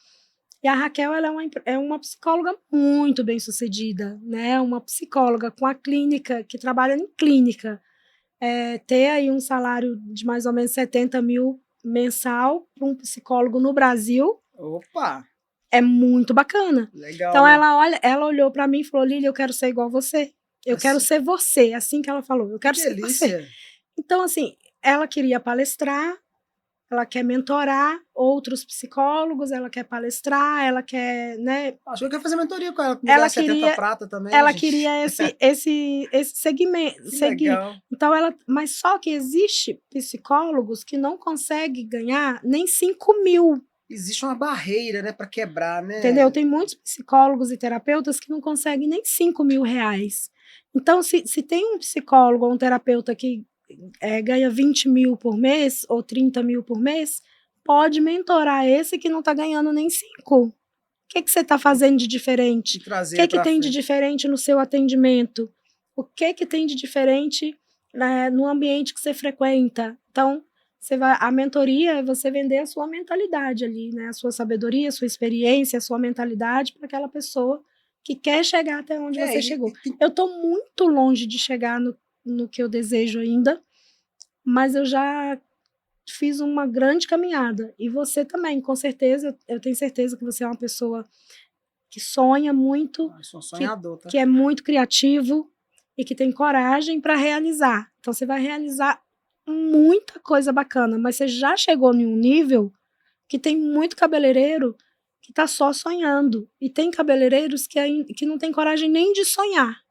E a Raquel ela é uma psicóloga muito bem sucedida, né? Uma psicóloga com a clínica, que trabalha em clínica. Ter aí um salário de mais ou menos 70 mil mensal para um psicólogo no Brasil. Opa! É muito bacana. Legal, então, né? ela olhou para mim e falou, Lília, eu quero ser igual a você. Eu quero ser você. Assim que ela falou, eu quero ser você. Então, assim, ela queria palestrar, ela quer mentorar outros psicólogos, ela quer palestrar, ela quer, né? Acho que eu quero fazer mentoria com ela, ela queria prata também. Ela queria esse segmento, seguir. Legal. Então mas só que existe psicólogos que não conseguem ganhar nem 5 mil. Existe uma barreira, né, para quebrar, né? Entendeu? Tem muitos psicólogos e terapeutas que não conseguem nem 5 mil reais. Então, se tem um psicólogo ou um terapeuta que ganha 20 mil por mês ou 30 mil por mês, pode mentorar esse que não está ganhando nem 5. O que você está fazendo de diferente? O que tem de diferente no seu atendimento? O que tem de diferente no ambiente que você frequenta? Então, a mentoria é você vender a sua mentalidade ali, né? A sua sabedoria, a sua experiência, a sua mentalidade para aquela pessoa que quer chegar até onde você chegou. Eu estou muito longe de chegar no que eu desejo ainda, mas eu já fiz uma grande caminhada. E você também, com certeza, eu tenho certeza que você é uma pessoa que sonha muito, sou sonhador, tá? Que é muito criativo e que tem coragem para realizar. Então, você vai realizar muita coisa bacana, mas você já chegou em um nível que tem muito cabeleireiro que tá só sonhando. E tem cabeleireiros que não tem coragem nem de sonhar,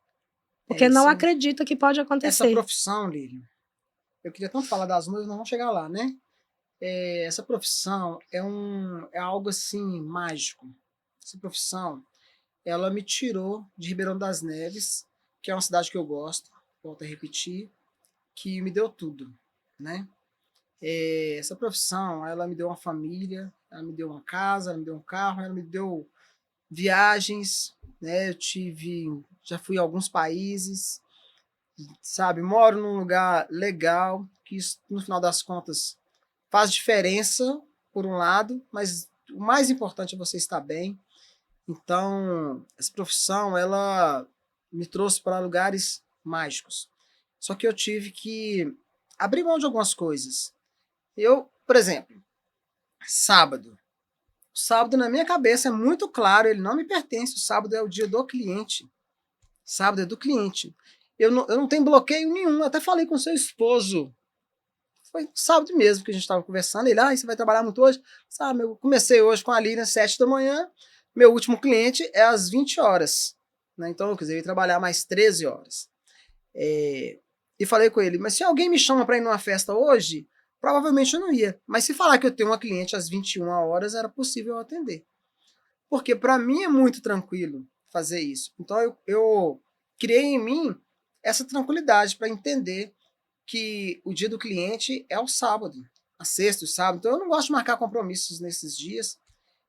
porque não acredita que pode acontecer. Essa profissão, Lilian, eu queria tanto falar das noivas, nós vamos chegar lá, né? Essa profissão é algo assim mágico. Essa profissão, ela me tirou de Ribeirão das Neves, que é uma cidade que eu gosto, volto a repetir, que me deu tudo, né? Essa profissão, ela me deu uma família, ela me deu uma casa, ela me deu um carro, ela me deu viagens, né? Já fui a alguns países, sabe? Moro num lugar legal, que isso, no final das contas faz diferença, por um lado, mas o mais importante é você estar bem. Então, essa profissão, ela me trouxe para lugares mágicos. Só que eu tive que abrir mão de algumas coisas. Por exemplo, sábado. O sábado, na minha cabeça, é muito claro, ele não me pertence. O sábado é o dia do cliente. Sábado é do cliente. Eu não tenho bloqueio nenhum. Até falei com seu esposo. Foi sábado mesmo que a gente estava conversando. Ele, você vai trabalhar muito hoje? Sabe, eu comecei hoje com a Aline às 7 da manhã. Meu último cliente é às 20 horas. Né? Então, eu ia trabalhar mais 13 horas. E falei com ele, mas se alguém me chama para ir numa festa hoje, provavelmente eu não ia. Mas se falar que eu tenho uma cliente às 21 horas, era possível eu atender. Porque para mim é muito tranquilo fazer isso. Então, eu criei em mim essa tranquilidade para entender que o dia do cliente é o sábado, a sexta e o sábado. Então eu não gosto de marcar compromissos nesses dias,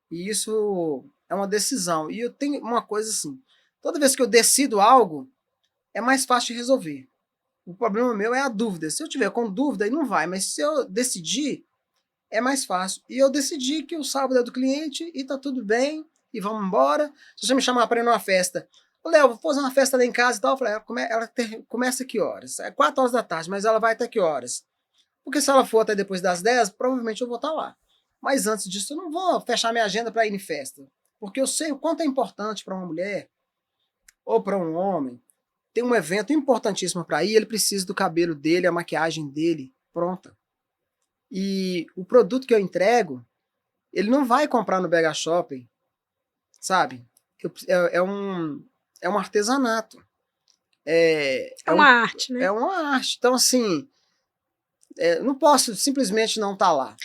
e isso é uma decisão. E eu tenho uma coisa assim, toda vez que eu decido algo, é mais fácil de resolver. O problema meu é a dúvida. Se eu tiver com dúvida, aí não vai, mas se eu decidir, é mais fácil. E eu decidi que o sábado é do cliente e tá tudo bem, e vamos embora. Se você me chamar para ir numa festa, Léo, vou fazer uma festa lá em casa e tal. Eu falei, ela começa que horas? É 4 horas da tarde, mas ela vai até que horas? Porque se ela for até depois das 10, provavelmente eu vou estar lá. Mas antes disso, eu não vou fechar minha agenda para ir em festa. Porque eu sei o quanto é importante para uma mulher ou para um homem ter um evento importantíssimo para ir, ele precisa do cabelo dele, a maquiagem dele pronta. E o produto que eu entrego, ele não vai comprar no Bega Shopping, sabe? É um artesanato. É uma arte, né? É uma arte. Então, assim, não posso simplesmente não estar lá.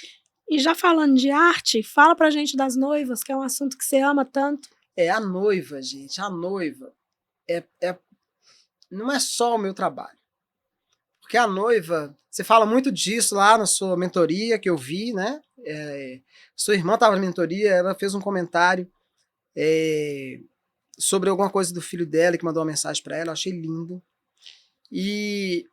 E já falando de arte, fala pra gente das noivas, que é um assunto que você ama tanto. A noiva, gente, a noiva não é só o meu trabalho. Porque a noiva, você fala muito disso lá na sua mentoria, que eu vi, né? Sua irmã estava na mentoria, ela fez um comentário sobre alguma coisa do filho dela, que mandou uma mensagem para ela, eu achei lindo. E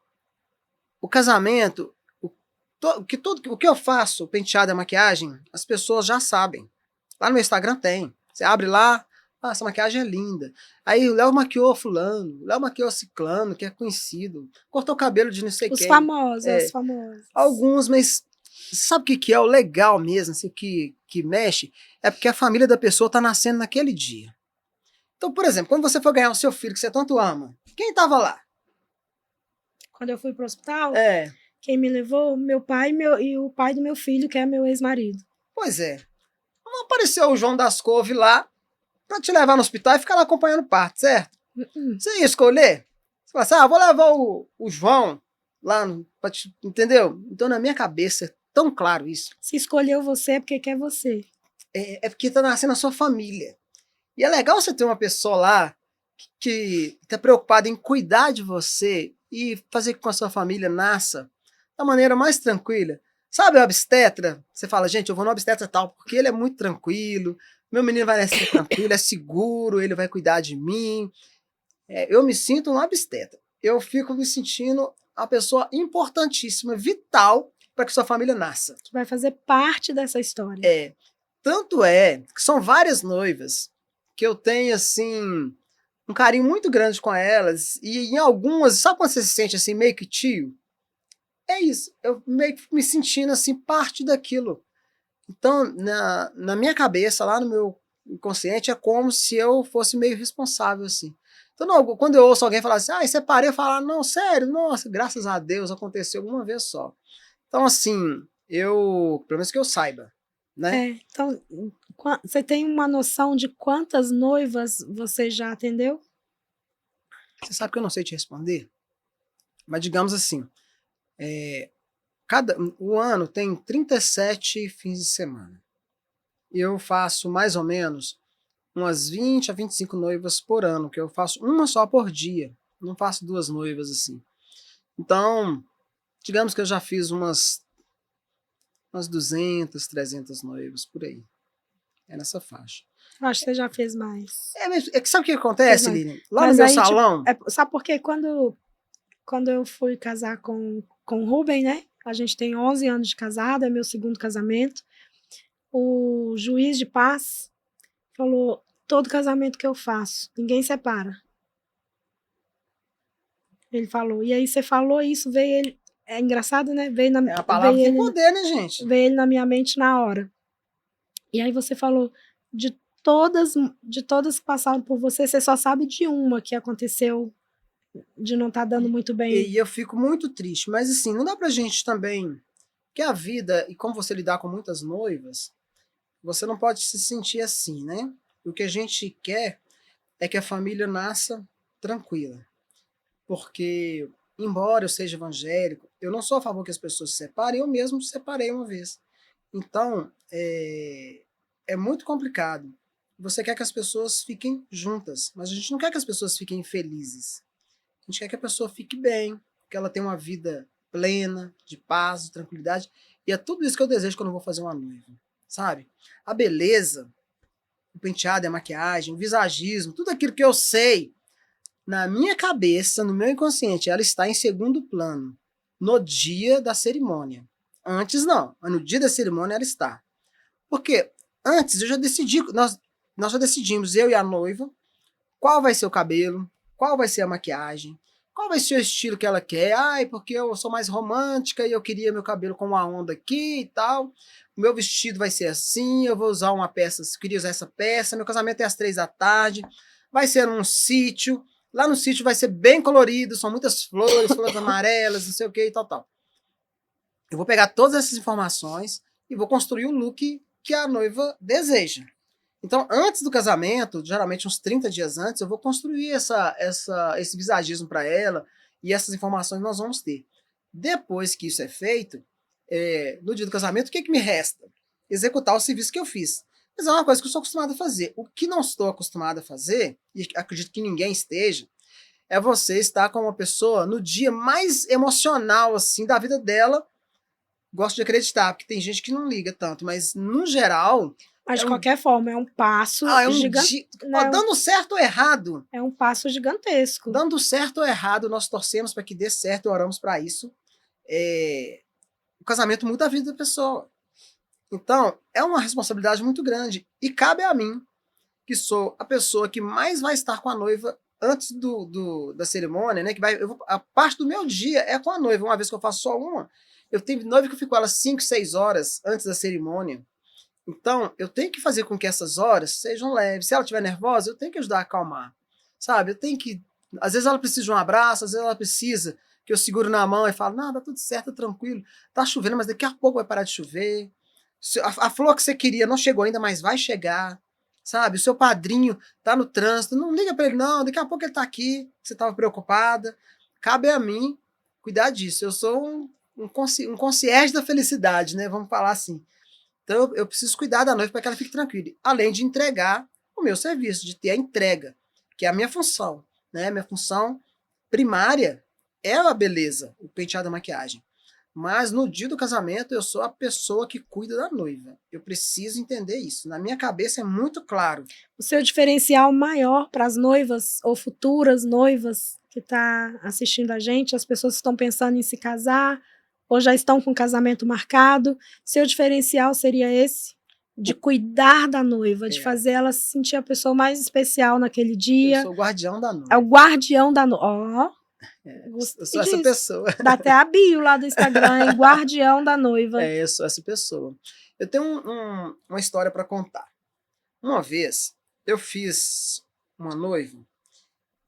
o casamento, o que eu faço, o penteado e a maquiagem, as pessoas já sabem. Lá no meu Instagram tem. Você abre lá, essa maquiagem é linda. Aí o Léo maquiou fulano, o Léo maquiou ciclano, que é conhecido. Cortou o cabelo de não sei quem. Os famosos. Alguns, mas sabe o que é o legal mesmo, assim, que mexe? É porque a família da pessoa tá nascendo naquele dia. Então, por exemplo, quando você for ganhar o seu filho, que você tanto ama, quem tava lá? Quando eu fui pro hospital, quem me levou? Meu pai e o pai do meu filho, que é meu ex-marido. Pois é. Não apareceu o João das Couve lá pra te levar no hospital e ficar lá acompanhando o parto, certo? Você ia escolher? Você fala assim, vou levar o João lá, entendeu? Então, na minha cabeça, é tão claro isso. Se escolheu você, é porque quer você. É porque tá nascendo a sua família. E é legal você ter uma pessoa lá que tá preocupada em cuidar de você e fazer com que a sua família nasça da maneira mais tranquila. Sabe o obstetra? Você fala, gente, eu vou no obstetra tal, porque ele é muito tranquilo, meu menino vai nascer tranquilo, é seguro, ele vai cuidar de mim. Eu me sinto um obstetra. Eu fico me sentindo uma pessoa importantíssima, vital, para que sua família nasça. Que vai fazer parte dessa história. Tanto é que são várias noivas que eu tenho, assim, um carinho muito grande com elas, e em algumas, sabe quando você se sente assim, meio que tio? É isso, eu meio que me sentindo assim, parte daquilo. Então, na minha cabeça, lá no meu inconsciente, é como se eu fosse meio responsável, assim. Então, quando eu ouço alguém falar assim, separei, eu falo, não, sério, nossa, graças a Deus, aconteceu uma vez só. Então, assim, pelo menos que eu saiba, né? Então, você tem uma noção de quantas noivas você já atendeu? Você sabe que eu não sei te responder, mas digamos assim, o ano tem 37 fins de semana. Eu faço mais ou menos umas 20 a 25 noivas por ano, que eu faço uma só por dia. Não faço duas noivas assim. Então, digamos que eu já fiz umas 200, 300 noivas por aí. É nessa faixa. Acho que você já fez mais. É que sabe o que Fez acontece, mais. Lilian? Lá no Mas meu aí, tipo, salão, sabe por quê? Quando eu fui casar com o Rubem, né? A gente tem 11 anos de casado, é meu segundo casamento. O juiz de paz falou: todo casamento que eu faço, ninguém separa. Ele falou. E aí você falou isso, veio ele. É engraçado, né? a palavra tem poder, né, gente? Veio ele na minha mente na hora. E aí você falou de todas que passaram por você, você só sabe de uma que aconteceu de não estar dando muito bem. E eu fico muito triste, mas assim, não dá pra gente também que a vida, e como você lidar com muitas noivas, você não pode se sentir assim, né? O que a gente quer é que a família nasça tranquila. Porque, embora eu seja evangélico, eu não sou a favor que as pessoas se separem, eu mesmo separei uma vez. Então, é muito complicado. Você quer que as pessoas fiquem juntas, mas a gente não quer que as pessoas fiquem felizes. A gente quer que a pessoa fique bem, que ela tenha uma vida plena, de paz, de tranquilidade. E é tudo isso que eu desejo quando eu vou fazer uma noiva, sabe? A beleza, o penteado, a maquiagem, o visagismo, tudo aquilo que eu sei, na minha cabeça, no meu inconsciente, ela está em segundo plano, no dia da cerimônia. Antes não, mas no dia da cerimônia ela está. Porque antes eu já decidi, nós já decidimos, eu e a noiva, qual vai ser o cabelo, qual vai ser a maquiagem, qual vai ser o estilo que ela quer. Ai, porque eu sou mais romântica e eu queria meu cabelo com uma onda aqui e tal. O meu vestido vai ser assim, eu vou usar uma peça, eu queria usar essa peça, meu casamento é às 3 da tarde, vai ser num sítio, lá no sítio vai ser bem colorido, são muitas flores, flores amarelas, não sei o que e tal, tal. Eu vou pegar todas essas informações e vou construir o look que a noiva deseja. Então, antes do casamento, geralmente uns 30 dias antes, eu vou construir esse visagismo para ela e essas informações nós vamos ter. Depois que isso é feito, no dia do casamento, o que, que me resta? Executar o serviço que eu fiz. Mas é uma coisa que eu sou acostumado a fazer. O que não estou acostumado a fazer, e acredito que ninguém esteja, é você estar com uma pessoa no dia mais emocional assim da vida dela. Gosto de acreditar, porque tem gente que não liga tanto, mas no geral Mas é de um qualquer forma, é um passo gigante. dia. Dando certo ou errado. É um passo gigantesco. Dando certo ou errado, nós torcemos para que dê certo e oramos para isso. O casamento muda a vida da pessoa. Então, é uma responsabilidade muito grande. E cabe a mim, que sou a pessoa que mais vai estar com a noiva antes da cerimônia, né? A parte do meu dia é com a noiva. Uma vez que eu faço só uma, eu tenho noiva que eu fico com ela 5, 6 horas antes da cerimônia. Então, eu tenho que fazer com que essas horas sejam leves. Se ela estiver nervosa, eu tenho que ajudar a acalmar. Sabe? Eu tenho que. Às vezes ela precisa de um abraço, às vezes ela precisa que eu seguro na mão e falo: não, tá tudo certo, tá tranquilo. Tá chovendo, mas daqui a pouco vai parar de chover. A flor que você queria não chegou ainda, mas vai chegar. Sabe? O seu padrinho tá no trânsito. Não liga para ele, não. Daqui a pouco ele tá aqui. Você estava preocupada. Cabe a mim cuidar disso. Eu sou um concierge da felicidade, né? Vamos falar assim. Então eu preciso cuidar da noiva para que ela fique tranquila. Além de entregar o meu serviço, de ter a entrega, que é a minha função. Né? Minha função primária é a beleza, o penteado e a maquiagem. Mas no dia do casamento eu sou a pessoa que cuida da noiva. Eu preciso entender isso. Na minha cabeça é muito claro. O seu diferencial maior para as noivas ou futuras noivas que está assistindo a gente, as pessoas que estão pensando em se casar ou já estão com o casamento marcado, seu diferencial seria esse? De cuidar da noiva, de fazer ela se sentir a pessoa mais especial naquele dia. Eu sou o guardião da noiva. É o guardião da noiva. Ó, eu sou essa pessoa. Dá até a bio lá do Instagram, hein? Guardião da noiva. Eu sou essa pessoa. Eu tenho uma história para contar. Uma vez, eu fiz uma noiva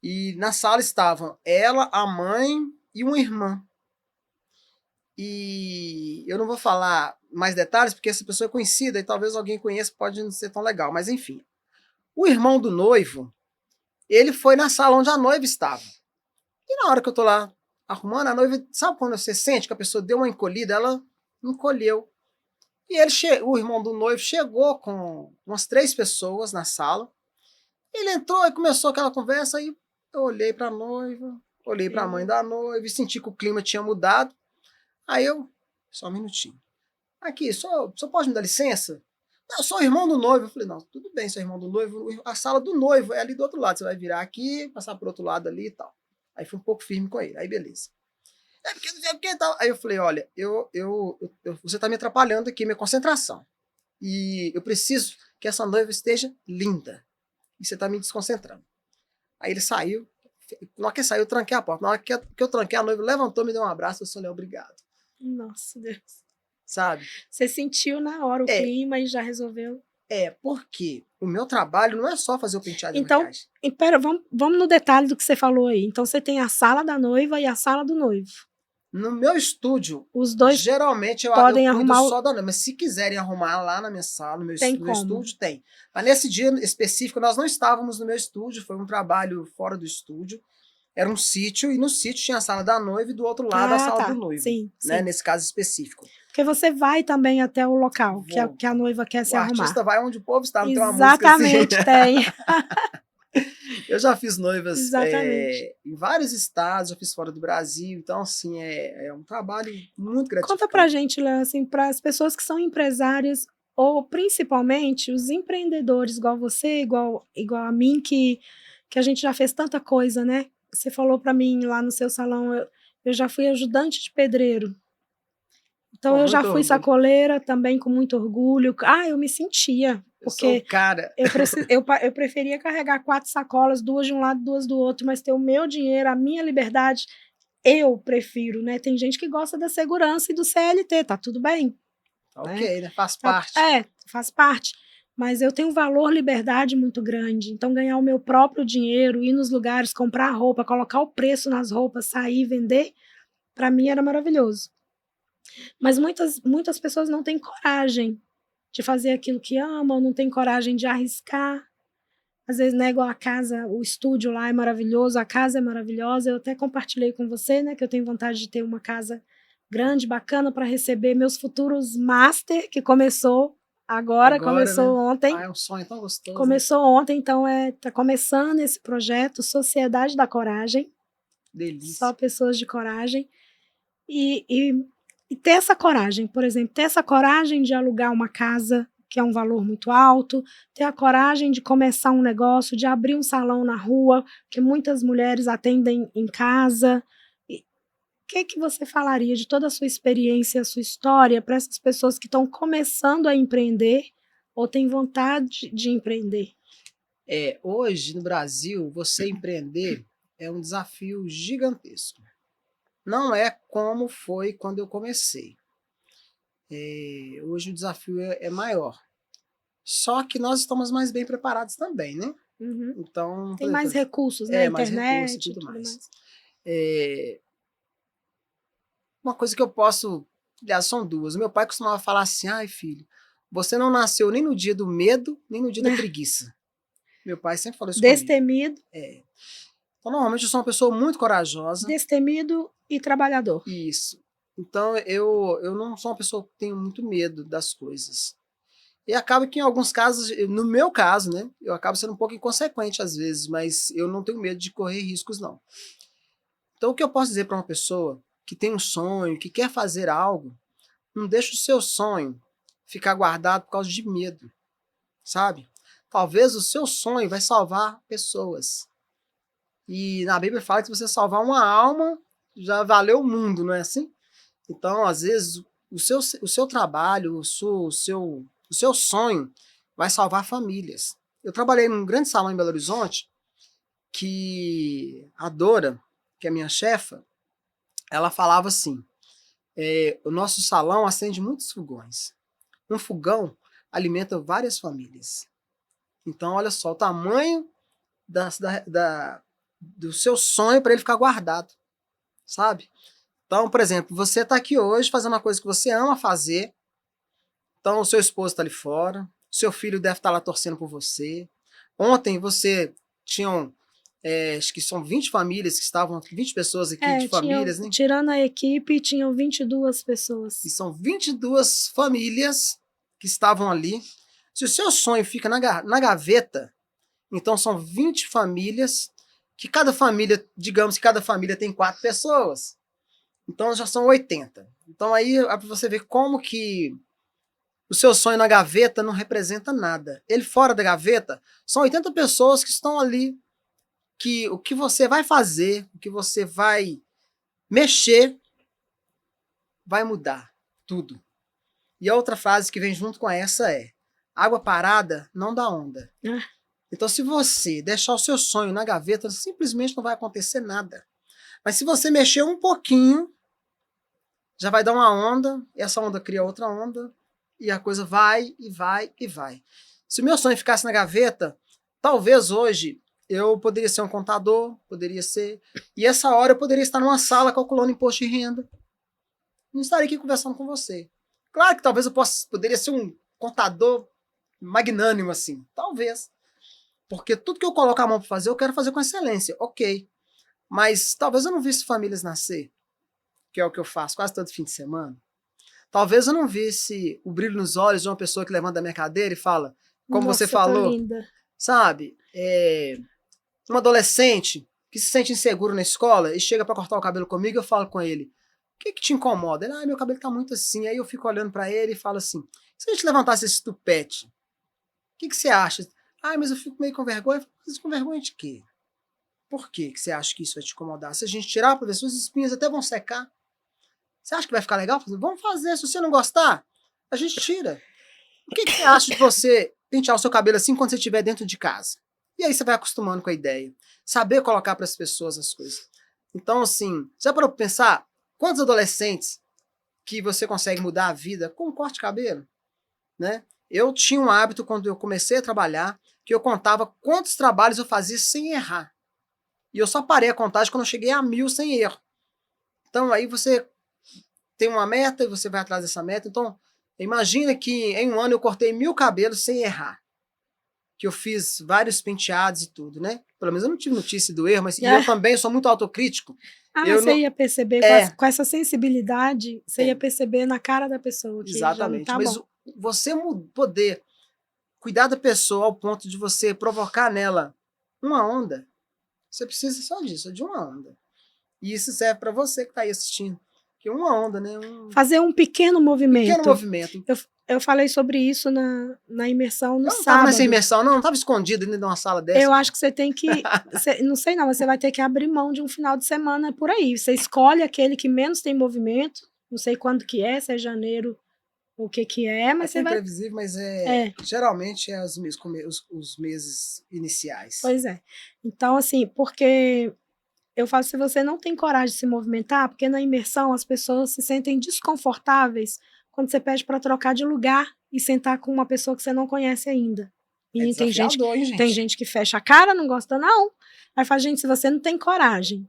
e na sala estavam ela, a mãe e uma irmã. E eu não vou falar mais detalhes, porque essa pessoa é conhecida e talvez alguém conheça, pode não ser tão legal. Mas enfim, o irmão do noivo, ele foi na sala onde a noiva estava. E na hora que eu tô lá arrumando, a noiva, sabe quando você sente que a pessoa deu uma encolhida? Ela encolheu. E o irmão do noivo chegou com umas 3 pessoas na sala. Ele entrou e começou aquela conversa. Aí eu olhei para a noiva, olhei para a mãe da noiva e senti que o clima tinha mudado. Aí só um minutinho. Aqui, só pode me dar licença? Não, eu sou o irmão do noivo. Eu falei, não, tudo bem, sou irmão do noivo. A sala do noivo é ali do outro lado. Você vai virar aqui, passar pro outro lado ali e tal. Aí fui um pouco firme com ele. Aí beleza. É porque não sei o que tal. Aí eu falei, olha, você tá me atrapalhando aqui, minha concentração. E eu preciso que essa noiva esteja linda. E você tá me desconcentrando. Aí ele saiu. Na hora que ele saiu, eu tranquei a porta. Na hora que eu tranquei, a noiva levantou, me deu um abraço. Eu falei, obrigado. Nossa, Deus. Sabe? Você sentiu na hora o clima e já resolveu? Porque o meu trabalho não é só fazer o penteado e Então, maquiagem. pera, vamos no detalhe do que você falou aí. Então, você tem a sala da noiva e a sala do noivo. No meu estúdio, os dois geralmente eu podem cuido arrumar só da noiva, mas se quiserem arrumar lá na minha sala, no meu como? estúdio, tem. Mas nesse dia específico, nós não estávamos no meu estúdio, foi um trabalho fora do estúdio. Era um sítio, e no sítio tinha a sala da noiva e do outro lado a sala do noivo. Sim, né? sim. Nesse caso específico. Porque você vai também até o local que a noiva quer se arrumar. O artista vai onde o povo está, não tem uma música Exatamente, assim. tem. Eu já fiz noivas em vários estados, já fiz fora do Brasil, então assim, é um trabalho muito gratificante. Conta pra gente, Léo, assim, para as pessoas que são empresárias, ou principalmente os empreendedores, igual você, igual a mim, que a gente já fez tanta coisa, né? Você falou para mim lá no seu salão, eu já fui ajudante de pedreiro. Então, eu já fui sacoleira também com muito orgulho. Eu me sentia. Porque eu sou o cara. Eu preferia carregar 4 sacolas, 2 de um lado, 2 do outro, mas ter o meu dinheiro, a minha liberdade, eu prefiro, né? Tem gente que gosta da segurança e do CLT, tá tudo bem. Ok, né? Faz parte. Faz parte. Mas eu tenho um valor liberdade muito grande. Então, ganhar o meu próprio dinheiro, ir nos lugares, comprar roupa, colocar o preço nas roupas, sair, vender, para mim era maravilhoso. Mas muitas pessoas não têm coragem de fazer aquilo que amam, não têm coragem de arriscar. Às vezes, né, igual a casa, o estúdio lá é maravilhoso, a casa é maravilhosa. Eu até compartilhei com você, né, que eu tenho vontade de ter uma casa grande, bacana, para receber meus futuros master, que começou agora começou, né? Ontem. É um sonho tão gostoso. Começou ontem, então tá começando esse projeto, Sociedade da Coragem. Delícia. Só pessoas de coragem. E ter essa coragem, por exemplo, ter essa coragem de alugar uma casa, que é um valor muito alto, ter a coragem de começar um negócio, de abrir um salão na rua, que muitas mulheres atendem em casa. O que você falaria de toda a sua experiência, a sua história, para essas pessoas que estão começando a empreender ou têm vontade de empreender? Hoje, no Brasil, você empreender é um desafio gigantesco. Não é como foi quando eu comecei. Hoje o desafio é maior. Só que nós estamos mais bem preparados também, né? Uhum. Então, tem mais recursos, né? Mais internet recursos e tudo mais. Uma coisa que eu posso... Aliás, são duas. O meu pai costumava falar assim, ai filho, você não nasceu nem no dia do medo, nem no dia da preguiça. Meu pai sempre falou isso Destemido. comigo. Então, normalmente eu sou uma pessoa muito corajosa. Destemido e trabalhador. Isso. Então, eu não sou uma pessoa que tem muito medo das coisas. E acaba que em alguns casos, no meu caso, né, eu acabo sendo um pouco inconsequente às vezes, mas eu não tenho medo de correr riscos, não. Então, o que eu posso dizer para uma pessoa que tem um sonho, que quer fazer algo, não deixa o seu sonho ficar guardado por causa de medo, sabe? Talvez o seu sonho vai salvar pessoas. E na Bíblia fala que se você salvar uma alma, já valeu o mundo, não é assim? Então, às vezes, o seu trabalho, o seu sonho vai salvar famílias. Eu trabalhei num grande salão em Belo Horizonte, que a Dora, que é minha chefa, ela falava assim, o nosso salão acende muitos fogões. Um fogão alimenta várias famílias. Então, olha só, o tamanho do seu sonho para ele ficar guardado, sabe? Então, por exemplo, você está aqui hoje fazendo uma coisa que você ama fazer, então o seu esposo está ali fora, seu filho deve estar lá torcendo por você. Ontem você tinham, acho que são 20 famílias que estavam, 20 pessoas aqui de famílias, né? Tirando a equipe, tinham 22 pessoas. E são 22 famílias que estavam ali. Se o seu sonho fica na gaveta, então são 20 famílias, que cada família, digamos que cada família tem 4 pessoas. Então já são 80. Então aí é para você ver como que o seu sonho na gaveta não representa nada. Ele fora da gaveta, são 80 pessoas que estão ali, que o que você vai fazer, o que você vai mexer, vai mudar tudo. E a outra frase que vem junto com essa é: água parada não dá onda. Então se você deixar o seu sonho na gaveta, simplesmente não vai acontecer nada. Mas se você mexer um pouquinho, já vai dar uma onda, e essa onda cria outra onda, e a coisa vai, e vai, e vai. Se o meu sonho ficasse na gaveta, talvez hoje eu poderia ser um contador, poderia ser... E essa hora eu poderia estar numa sala calculando imposto de renda. Não estaria aqui conversando com você. Claro que talvez eu poderia ser um contador magnânimo assim. Talvez. Porque tudo que eu coloco a mão para fazer, eu quero fazer com excelência. Ok. Mas talvez eu não visse famílias nascer, que é o que eu faço quase todo fim de semana. Talvez eu não visse o brilho nos olhos de uma pessoa que levanta da minha cadeira e fala, como Nossa, você falou, tá linda. sabe? Um adolescente que se sente inseguro na escola e chega para cortar o cabelo comigo, eu falo com ele, o que te incomoda? Ele, meu cabelo tá muito assim. Aí eu fico olhando para ele e falo assim, se a gente levantasse esse tupete, o que você acha? Mas eu fico meio com vergonha. Mas com vergonha de quê? Por que você acha que isso vai te incomodar? Se a gente tirar para ver, suas espinhas até vão secar. Você acha que vai ficar legal? Vamos fazer. Se você não gostar, a gente tira. O que você acha de você pentear o seu cabelo assim quando você estiver dentro de casa? E aí você vai acostumando com a ideia. Saber colocar para as pessoas as coisas. Então, assim, já parou para pensar quantos adolescentes que você consegue mudar a vida com um corte de cabelo? Né? Eu tinha um hábito quando eu comecei a trabalhar que eu contava quantos trabalhos eu fazia sem errar. E eu só parei a contagem quando eu cheguei a 1000 sem erro. Então aí você tem uma meta e você vai atrás dessa meta. Então imagina que em um ano eu cortei 1000 cabelos sem errar. Que eu fiz vários penteados e tudo, né? Pelo menos eu não tive notícia do erro, mas eu também sou muito autocrítico. Mas você ia perceber com essa sensibilidade, você ia perceber na cara da pessoa que exatamente, já não tá mas bom. Você poder cuidar da pessoa ao ponto de você provocar nela uma onda, você precisa só disso, de uma onda. E isso serve para você que está aí assistindo. Que uma onda, né? Fazer um pequeno movimento. Pequeno movimento. Eu falei sobre isso na imersão no sábado. Eu não estava nessa imersão, não estava escondido dentro de uma sala dessa. Eu acho que você tem que... não sei não, mas você vai ter que abrir mão de um final de semana por aí. Você escolhe aquele que menos tem movimento, não sei quando que é, se é janeiro, o que é, mas você vai... imprevisível, mas geralmente é os meses iniciais. Pois é. Então, assim, porque eu falo, se você não tem coragem de se movimentar, porque na imersão as pessoas se sentem desconfortáveis quando você pede para trocar de lugar e sentar com uma pessoa que você não conhece ainda. E tem gente que fecha a cara, não gosta não. Aí fala, gente, se você não tem coragem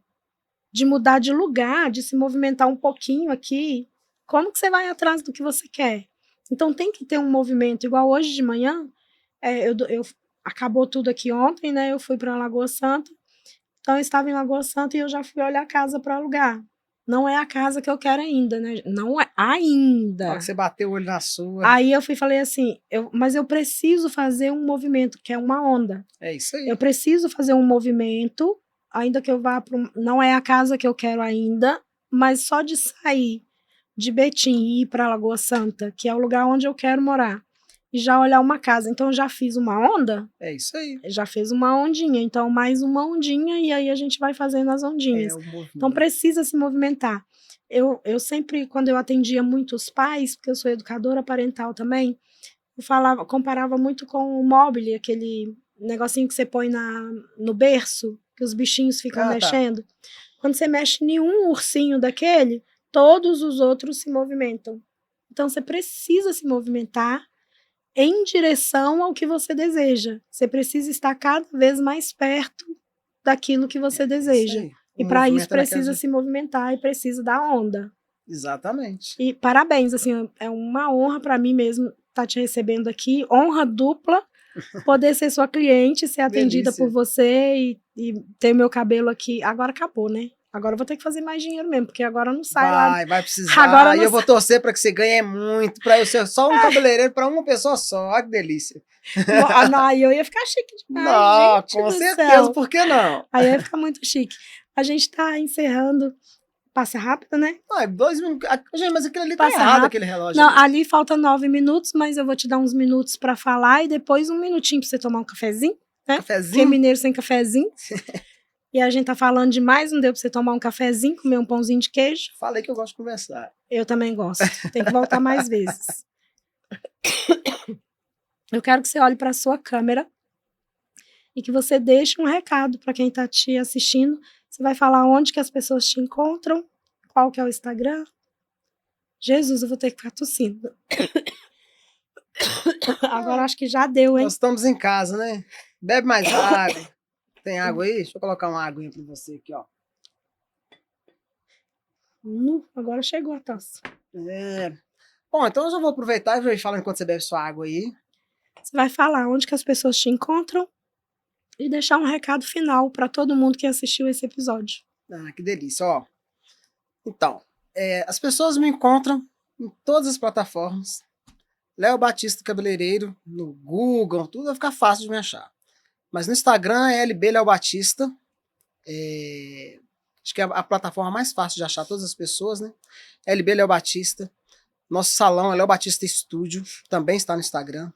de mudar de lugar, de se movimentar um pouquinho aqui, como que você vai atrás do que você quer? Então tem que ter um movimento. Igual hoje de manhã, acabou tudo aqui ontem, né? Eu fui para Lagoa Santa. Então eu estava em Lagoa Santa e eu já fui olhar a casa para alugar. Não é a casa que eu quero ainda, né? Não é ainda. Você bateu o olho na sua. Aí eu falei assim, mas eu preciso fazer um movimento, que é uma onda. É isso aí. Eu preciso fazer um movimento, ainda que eu vá para... Não é a casa que eu quero ainda, mas só de sair de Betim e ir para Lagoa Santa, que é o lugar onde eu quero morar, e já olhar uma casa. Então eu já fiz uma onda. É isso aí. Já fez uma ondinha, então mais uma ondinha e aí a gente vai fazendo as ondinhas. Então precisa se movimentar. Eu sempre, quando eu atendia muitos pais, porque eu sou educadora parental também, eu comparava muito com o Mobile, aquele negocinho que você põe no berço, que os bichinhos ficam mexendo. Quando você mexe em um ursinho daquele, todos os outros se movimentam. Então você precisa se movimentar em direção ao que você deseja. Você precisa estar cada vez mais perto daquilo que você deseja. E para isso precisa se movimentar e precisa da onda. Exatamente. E parabéns, assim, é uma honra para mim mesmo estar te recebendo aqui, honra dupla, poder ser sua cliente, ser atendida Delícia. por você e ter meu cabelo aqui. Agora acabou, né? Agora eu vou ter que fazer mais dinheiro mesmo, porque agora não sai lá. Vai precisar. Agora E eu vou torcer para que você ganhe muito, para eu ser só um cabeleireiro para uma pessoa só. Olha que delícia. Não, aí eu ia ficar chique demais, Não, gente com do certeza, céu. por que não? Aí ia ficar muito chique. A gente tá encerrando. Passa rápido, né? 2 minutos. Gente, mas aquele ali Passa tá errado, rápido. aquele relógio. Não, ali falta 9 minutos, mas eu vou te dar uns minutos para falar e depois um minutinho para você tomar um cafezinho, né? Cafezinho? Porque mineiro sem cafezinho. E a gente tá falando demais, não deu para você tomar um cafezinho, comer um pãozinho de queijo. Falei que eu gosto de conversar. Eu também gosto. Tem que voltar mais vezes. Eu quero que você olhe para sua câmera e que você deixe um recado para quem está te assistindo. Você vai falar onde que as pessoas te encontram, qual que é o Instagram. Jesus, eu vou ter que ficar tossindo. Agora acho que já deu, hein? Nós estamos em casa, né? Bebe mais água. Tem água aí? Deixa eu colocar uma aguinha para você aqui, ó. Agora chegou a tosse. Bom, então eu já vou aproveitar e vou falar enquanto você bebe sua água aí. Você vai falar onde que as pessoas te encontram e deixar um recado final para todo mundo que assistiu esse episódio. Que delícia, ó. Então, as pessoas me encontram em todas as plataformas. Léo Batista Cabeleireiro, no Google, tudo vai ficar fácil de me achar. Mas no Instagram é LB Léo Batista. Acho que é a plataforma mais fácil de achar todas as pessoas, né? LB Léo Batista. Nosso salão é Léo Batista Estúdio, também está no Instagram.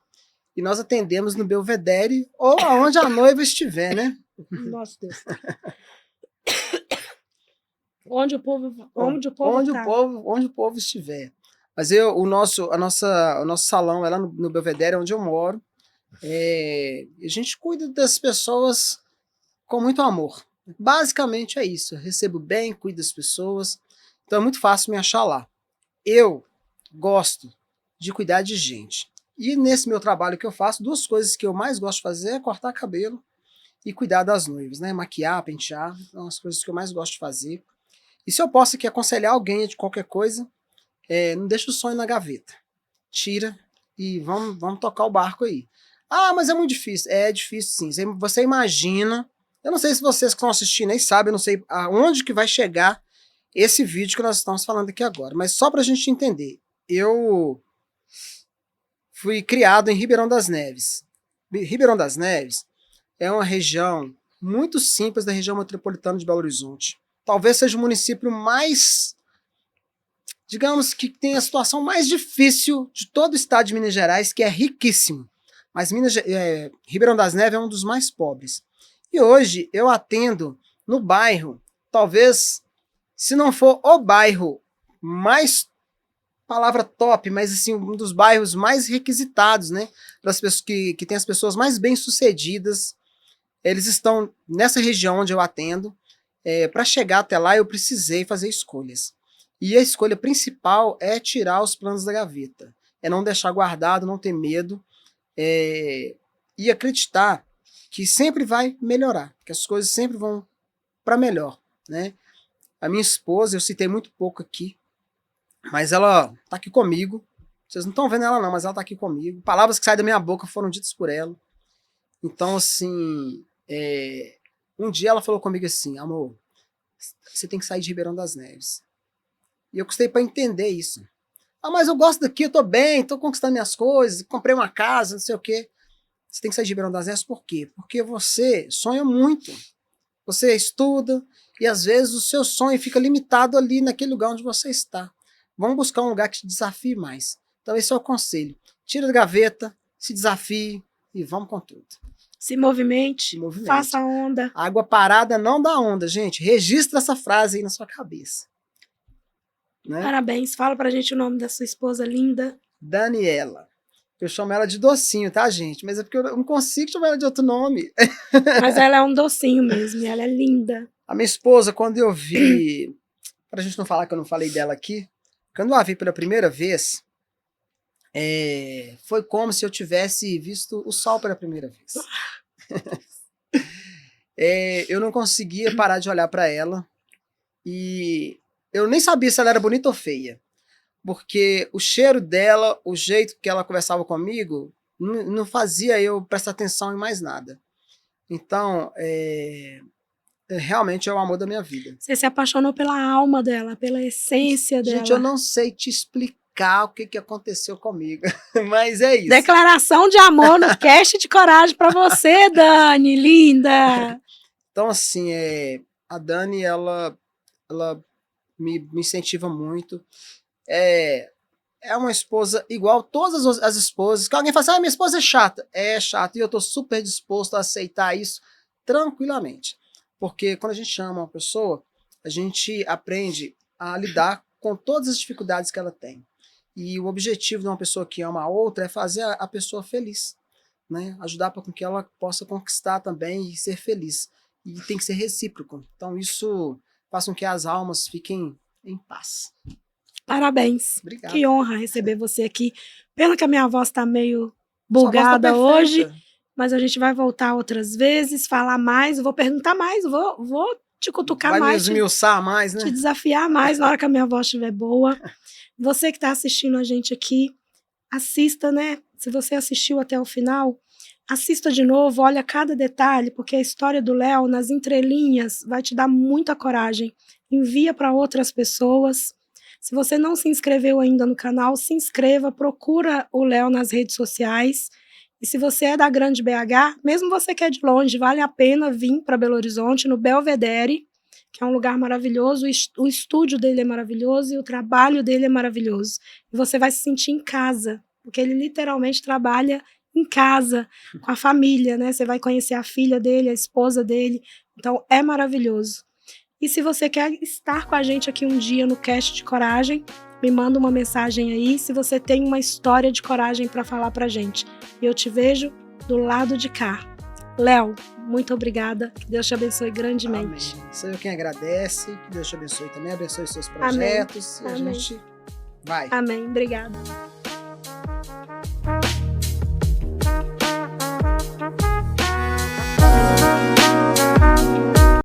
E nós atendemos no Belvedere ou aonde a noiva estiver, né? Nossa Deus. Onde o povo estiver. Mas o nosso salão é lá no Belvedere, onde eu moro. A gente cuida das pessoas com muito amor. Basicamente é isso. Eu recebo bem, cuido das pessoas. Então é muito fácil me achar lá. Eu gosto de cuidar de gente. E nesse meu trabalho que eu faço, 2 coisas que eu mais gosto de fazer é cortar cabelo e cuidar das noivas, né? Maquiar, pentear, são as coisas que eu mais gosto de fazer. E se eu posso aqui aconselhar alguém de qualquer coisa, não deixa o sonho na gaveta. Tira e vamos tocar o barco aí. Ah, mas é muito difícil. É difícil sim. Você imagina, eu não sei se vocês que estão assistindo aí sabem, eu não sei aonde que vai chegar esse vídeo que nós estamos falando aqui agora, mas só para a gente entender. Eu fui criado em Ribeirão das Neves. Ribeirão das Neves é uma região muito simples da região metropolitana de Belo Horizonte. Talvez seja o município mais, digamos que tem a situação mais difícil de todo o estado de Minas Gerais, que é riquíssimo. Mas Ribeirão das Neves é um dos mais pobres. E hoje eu atendo no bairro, talvez, se não for o bairro mais, palavra top, mas assim, um dos bairros mais requisitados, né? Das pessoas que tem as pessoas mais bem-sucedidas. Eles estão nessa região onde eu atendo. Para chegar até lá, eu precisei fazer escolhas. E a escolha principal é tirar os planos da gaveta. É não deixar guardado, não ter medo. E acreditar que sempre vai melhorar, que as coisas sempre vão para melhor, né? A minha esposa, eu citei muito pouco aqui, mas ela tá aqui comigo. Vocês não estão vendo ela não, mas ela tá aqui comigo. Palavras que saem da minha boca foram ditas por ela. Então, assim, um dia ela falou comigo assim: amor, você tem que sair de Ribeirão das Neves. E eu custei para entender isso. Ah, mas eu gosto daqui, eu tô bem, tô conquistando minhas coisas, comprei uma casa, não sei o quê. Você tem que sair de Ribeirão das Neves por quê? Porque você sonha muito. Você estuda e às vezes o seu sonho fica limitado ali naquele lugar onde você está. Vamos buscar um lugar que te desafie mais. Então esse é o conselho. Tira da gaveta, se desafie e vamos com tudo. Se movimente, faça onda. Água parada não dá onda, gente. Registra essa frase aí na sua cabeça. Né? Parabéns. Fala pra gente o nome da sua esposa linda. Daniela. Eu chamo ela de docinho, tá, gente? Mas é porque eu não consigo chamar ela de outro nome. Mas ela é um docinho mesmo, e ela é linda. A minha esposa, quando eu vi... Pra gente não falar que eu não falei dela aqui, quando eu a vi pela primeira vez, foi como se eu tivesse visto o sol pela primeira vez. Eu não conseguia parar de olhar para ela e eu nem sabia se ela era bonita ou feia, porque o cheiro dela, o jeito que ela conversava comigo, não fazia eu prestar atenção em mais nada. Então, realmente é o amor da minha vida. Você se apaixonou pela alma dela, pela essência dela. Gente, eu não sei te explicar o que aconteceu comigo, mas é isso. Declaração de amor no Cast de Coragem para você, Dani, linda! Então, assim, a Dani, ela me incentiva muito. É uma esposa igual todas as esposas, que alguém fala assim, minha esposa é chata. É chata, e eu tô super disposto a aceitar isso tranquilamente. Porque quando a gente ama uma pessoa, a gente aprende a lidar com todas as dificuldades que ela tem. E o objetivo de uma pessoa que ama a outra é fazer a pessoa feliz, né? Ajudar para que ela possa conquistar também e ser feliz. E tem que ser recíproco. Então isso faz com que as almas fiquem em paz. Parabéns. Obrigado. Que honra receber você aqui. Pena que a minha voz está meio bugada hoje, mas a gente vai voltar outras vezes, falar mais, eu vou perguntar mais, vou te cutucar mais. Vai me esmiuçar mais, né? Te desafiar mais na hora que a minha voz estiver boa. Você que está assistindo a gente aqui, assista, né? Se você assistiu até o final, assista de novo, olha cada detalhe, porque a história do Léo, nas entrelinhas, vai te dar muita coragem. Envia para outras pessoas. Se você não se inscreveu ainda no canal, se inscreva, procura o Léo nas redes sociais. E se você é da Grande BH, mesmo você que é de longe, vale a pena vir para Belo Horizonte, no Belvedere, que é um lugar maravilhoso, o estúdio dele é maravilhoso e o trabalho dele é maravilhoso. E você vai se sentir em casa, porque ele literalmente trabalha em casa, com a família, né? Você vai conhecer a filha dele, a esposa dele, então é maravilhoso. E se você quer estar com a gente aqui um dia no Cast de Coragem, me manda uma mensagem aí, se você tem uma história de coragem para falar pra gente. E eu te vejo do lado de cá. Léo, muito obrigada. Que Deus te abençoe grandemente. Amém. Sou eu quem agradece. Que Deus te abençoe também. Abençoe seus projetos. Amém. E a gente vai. Amém. Obrigada.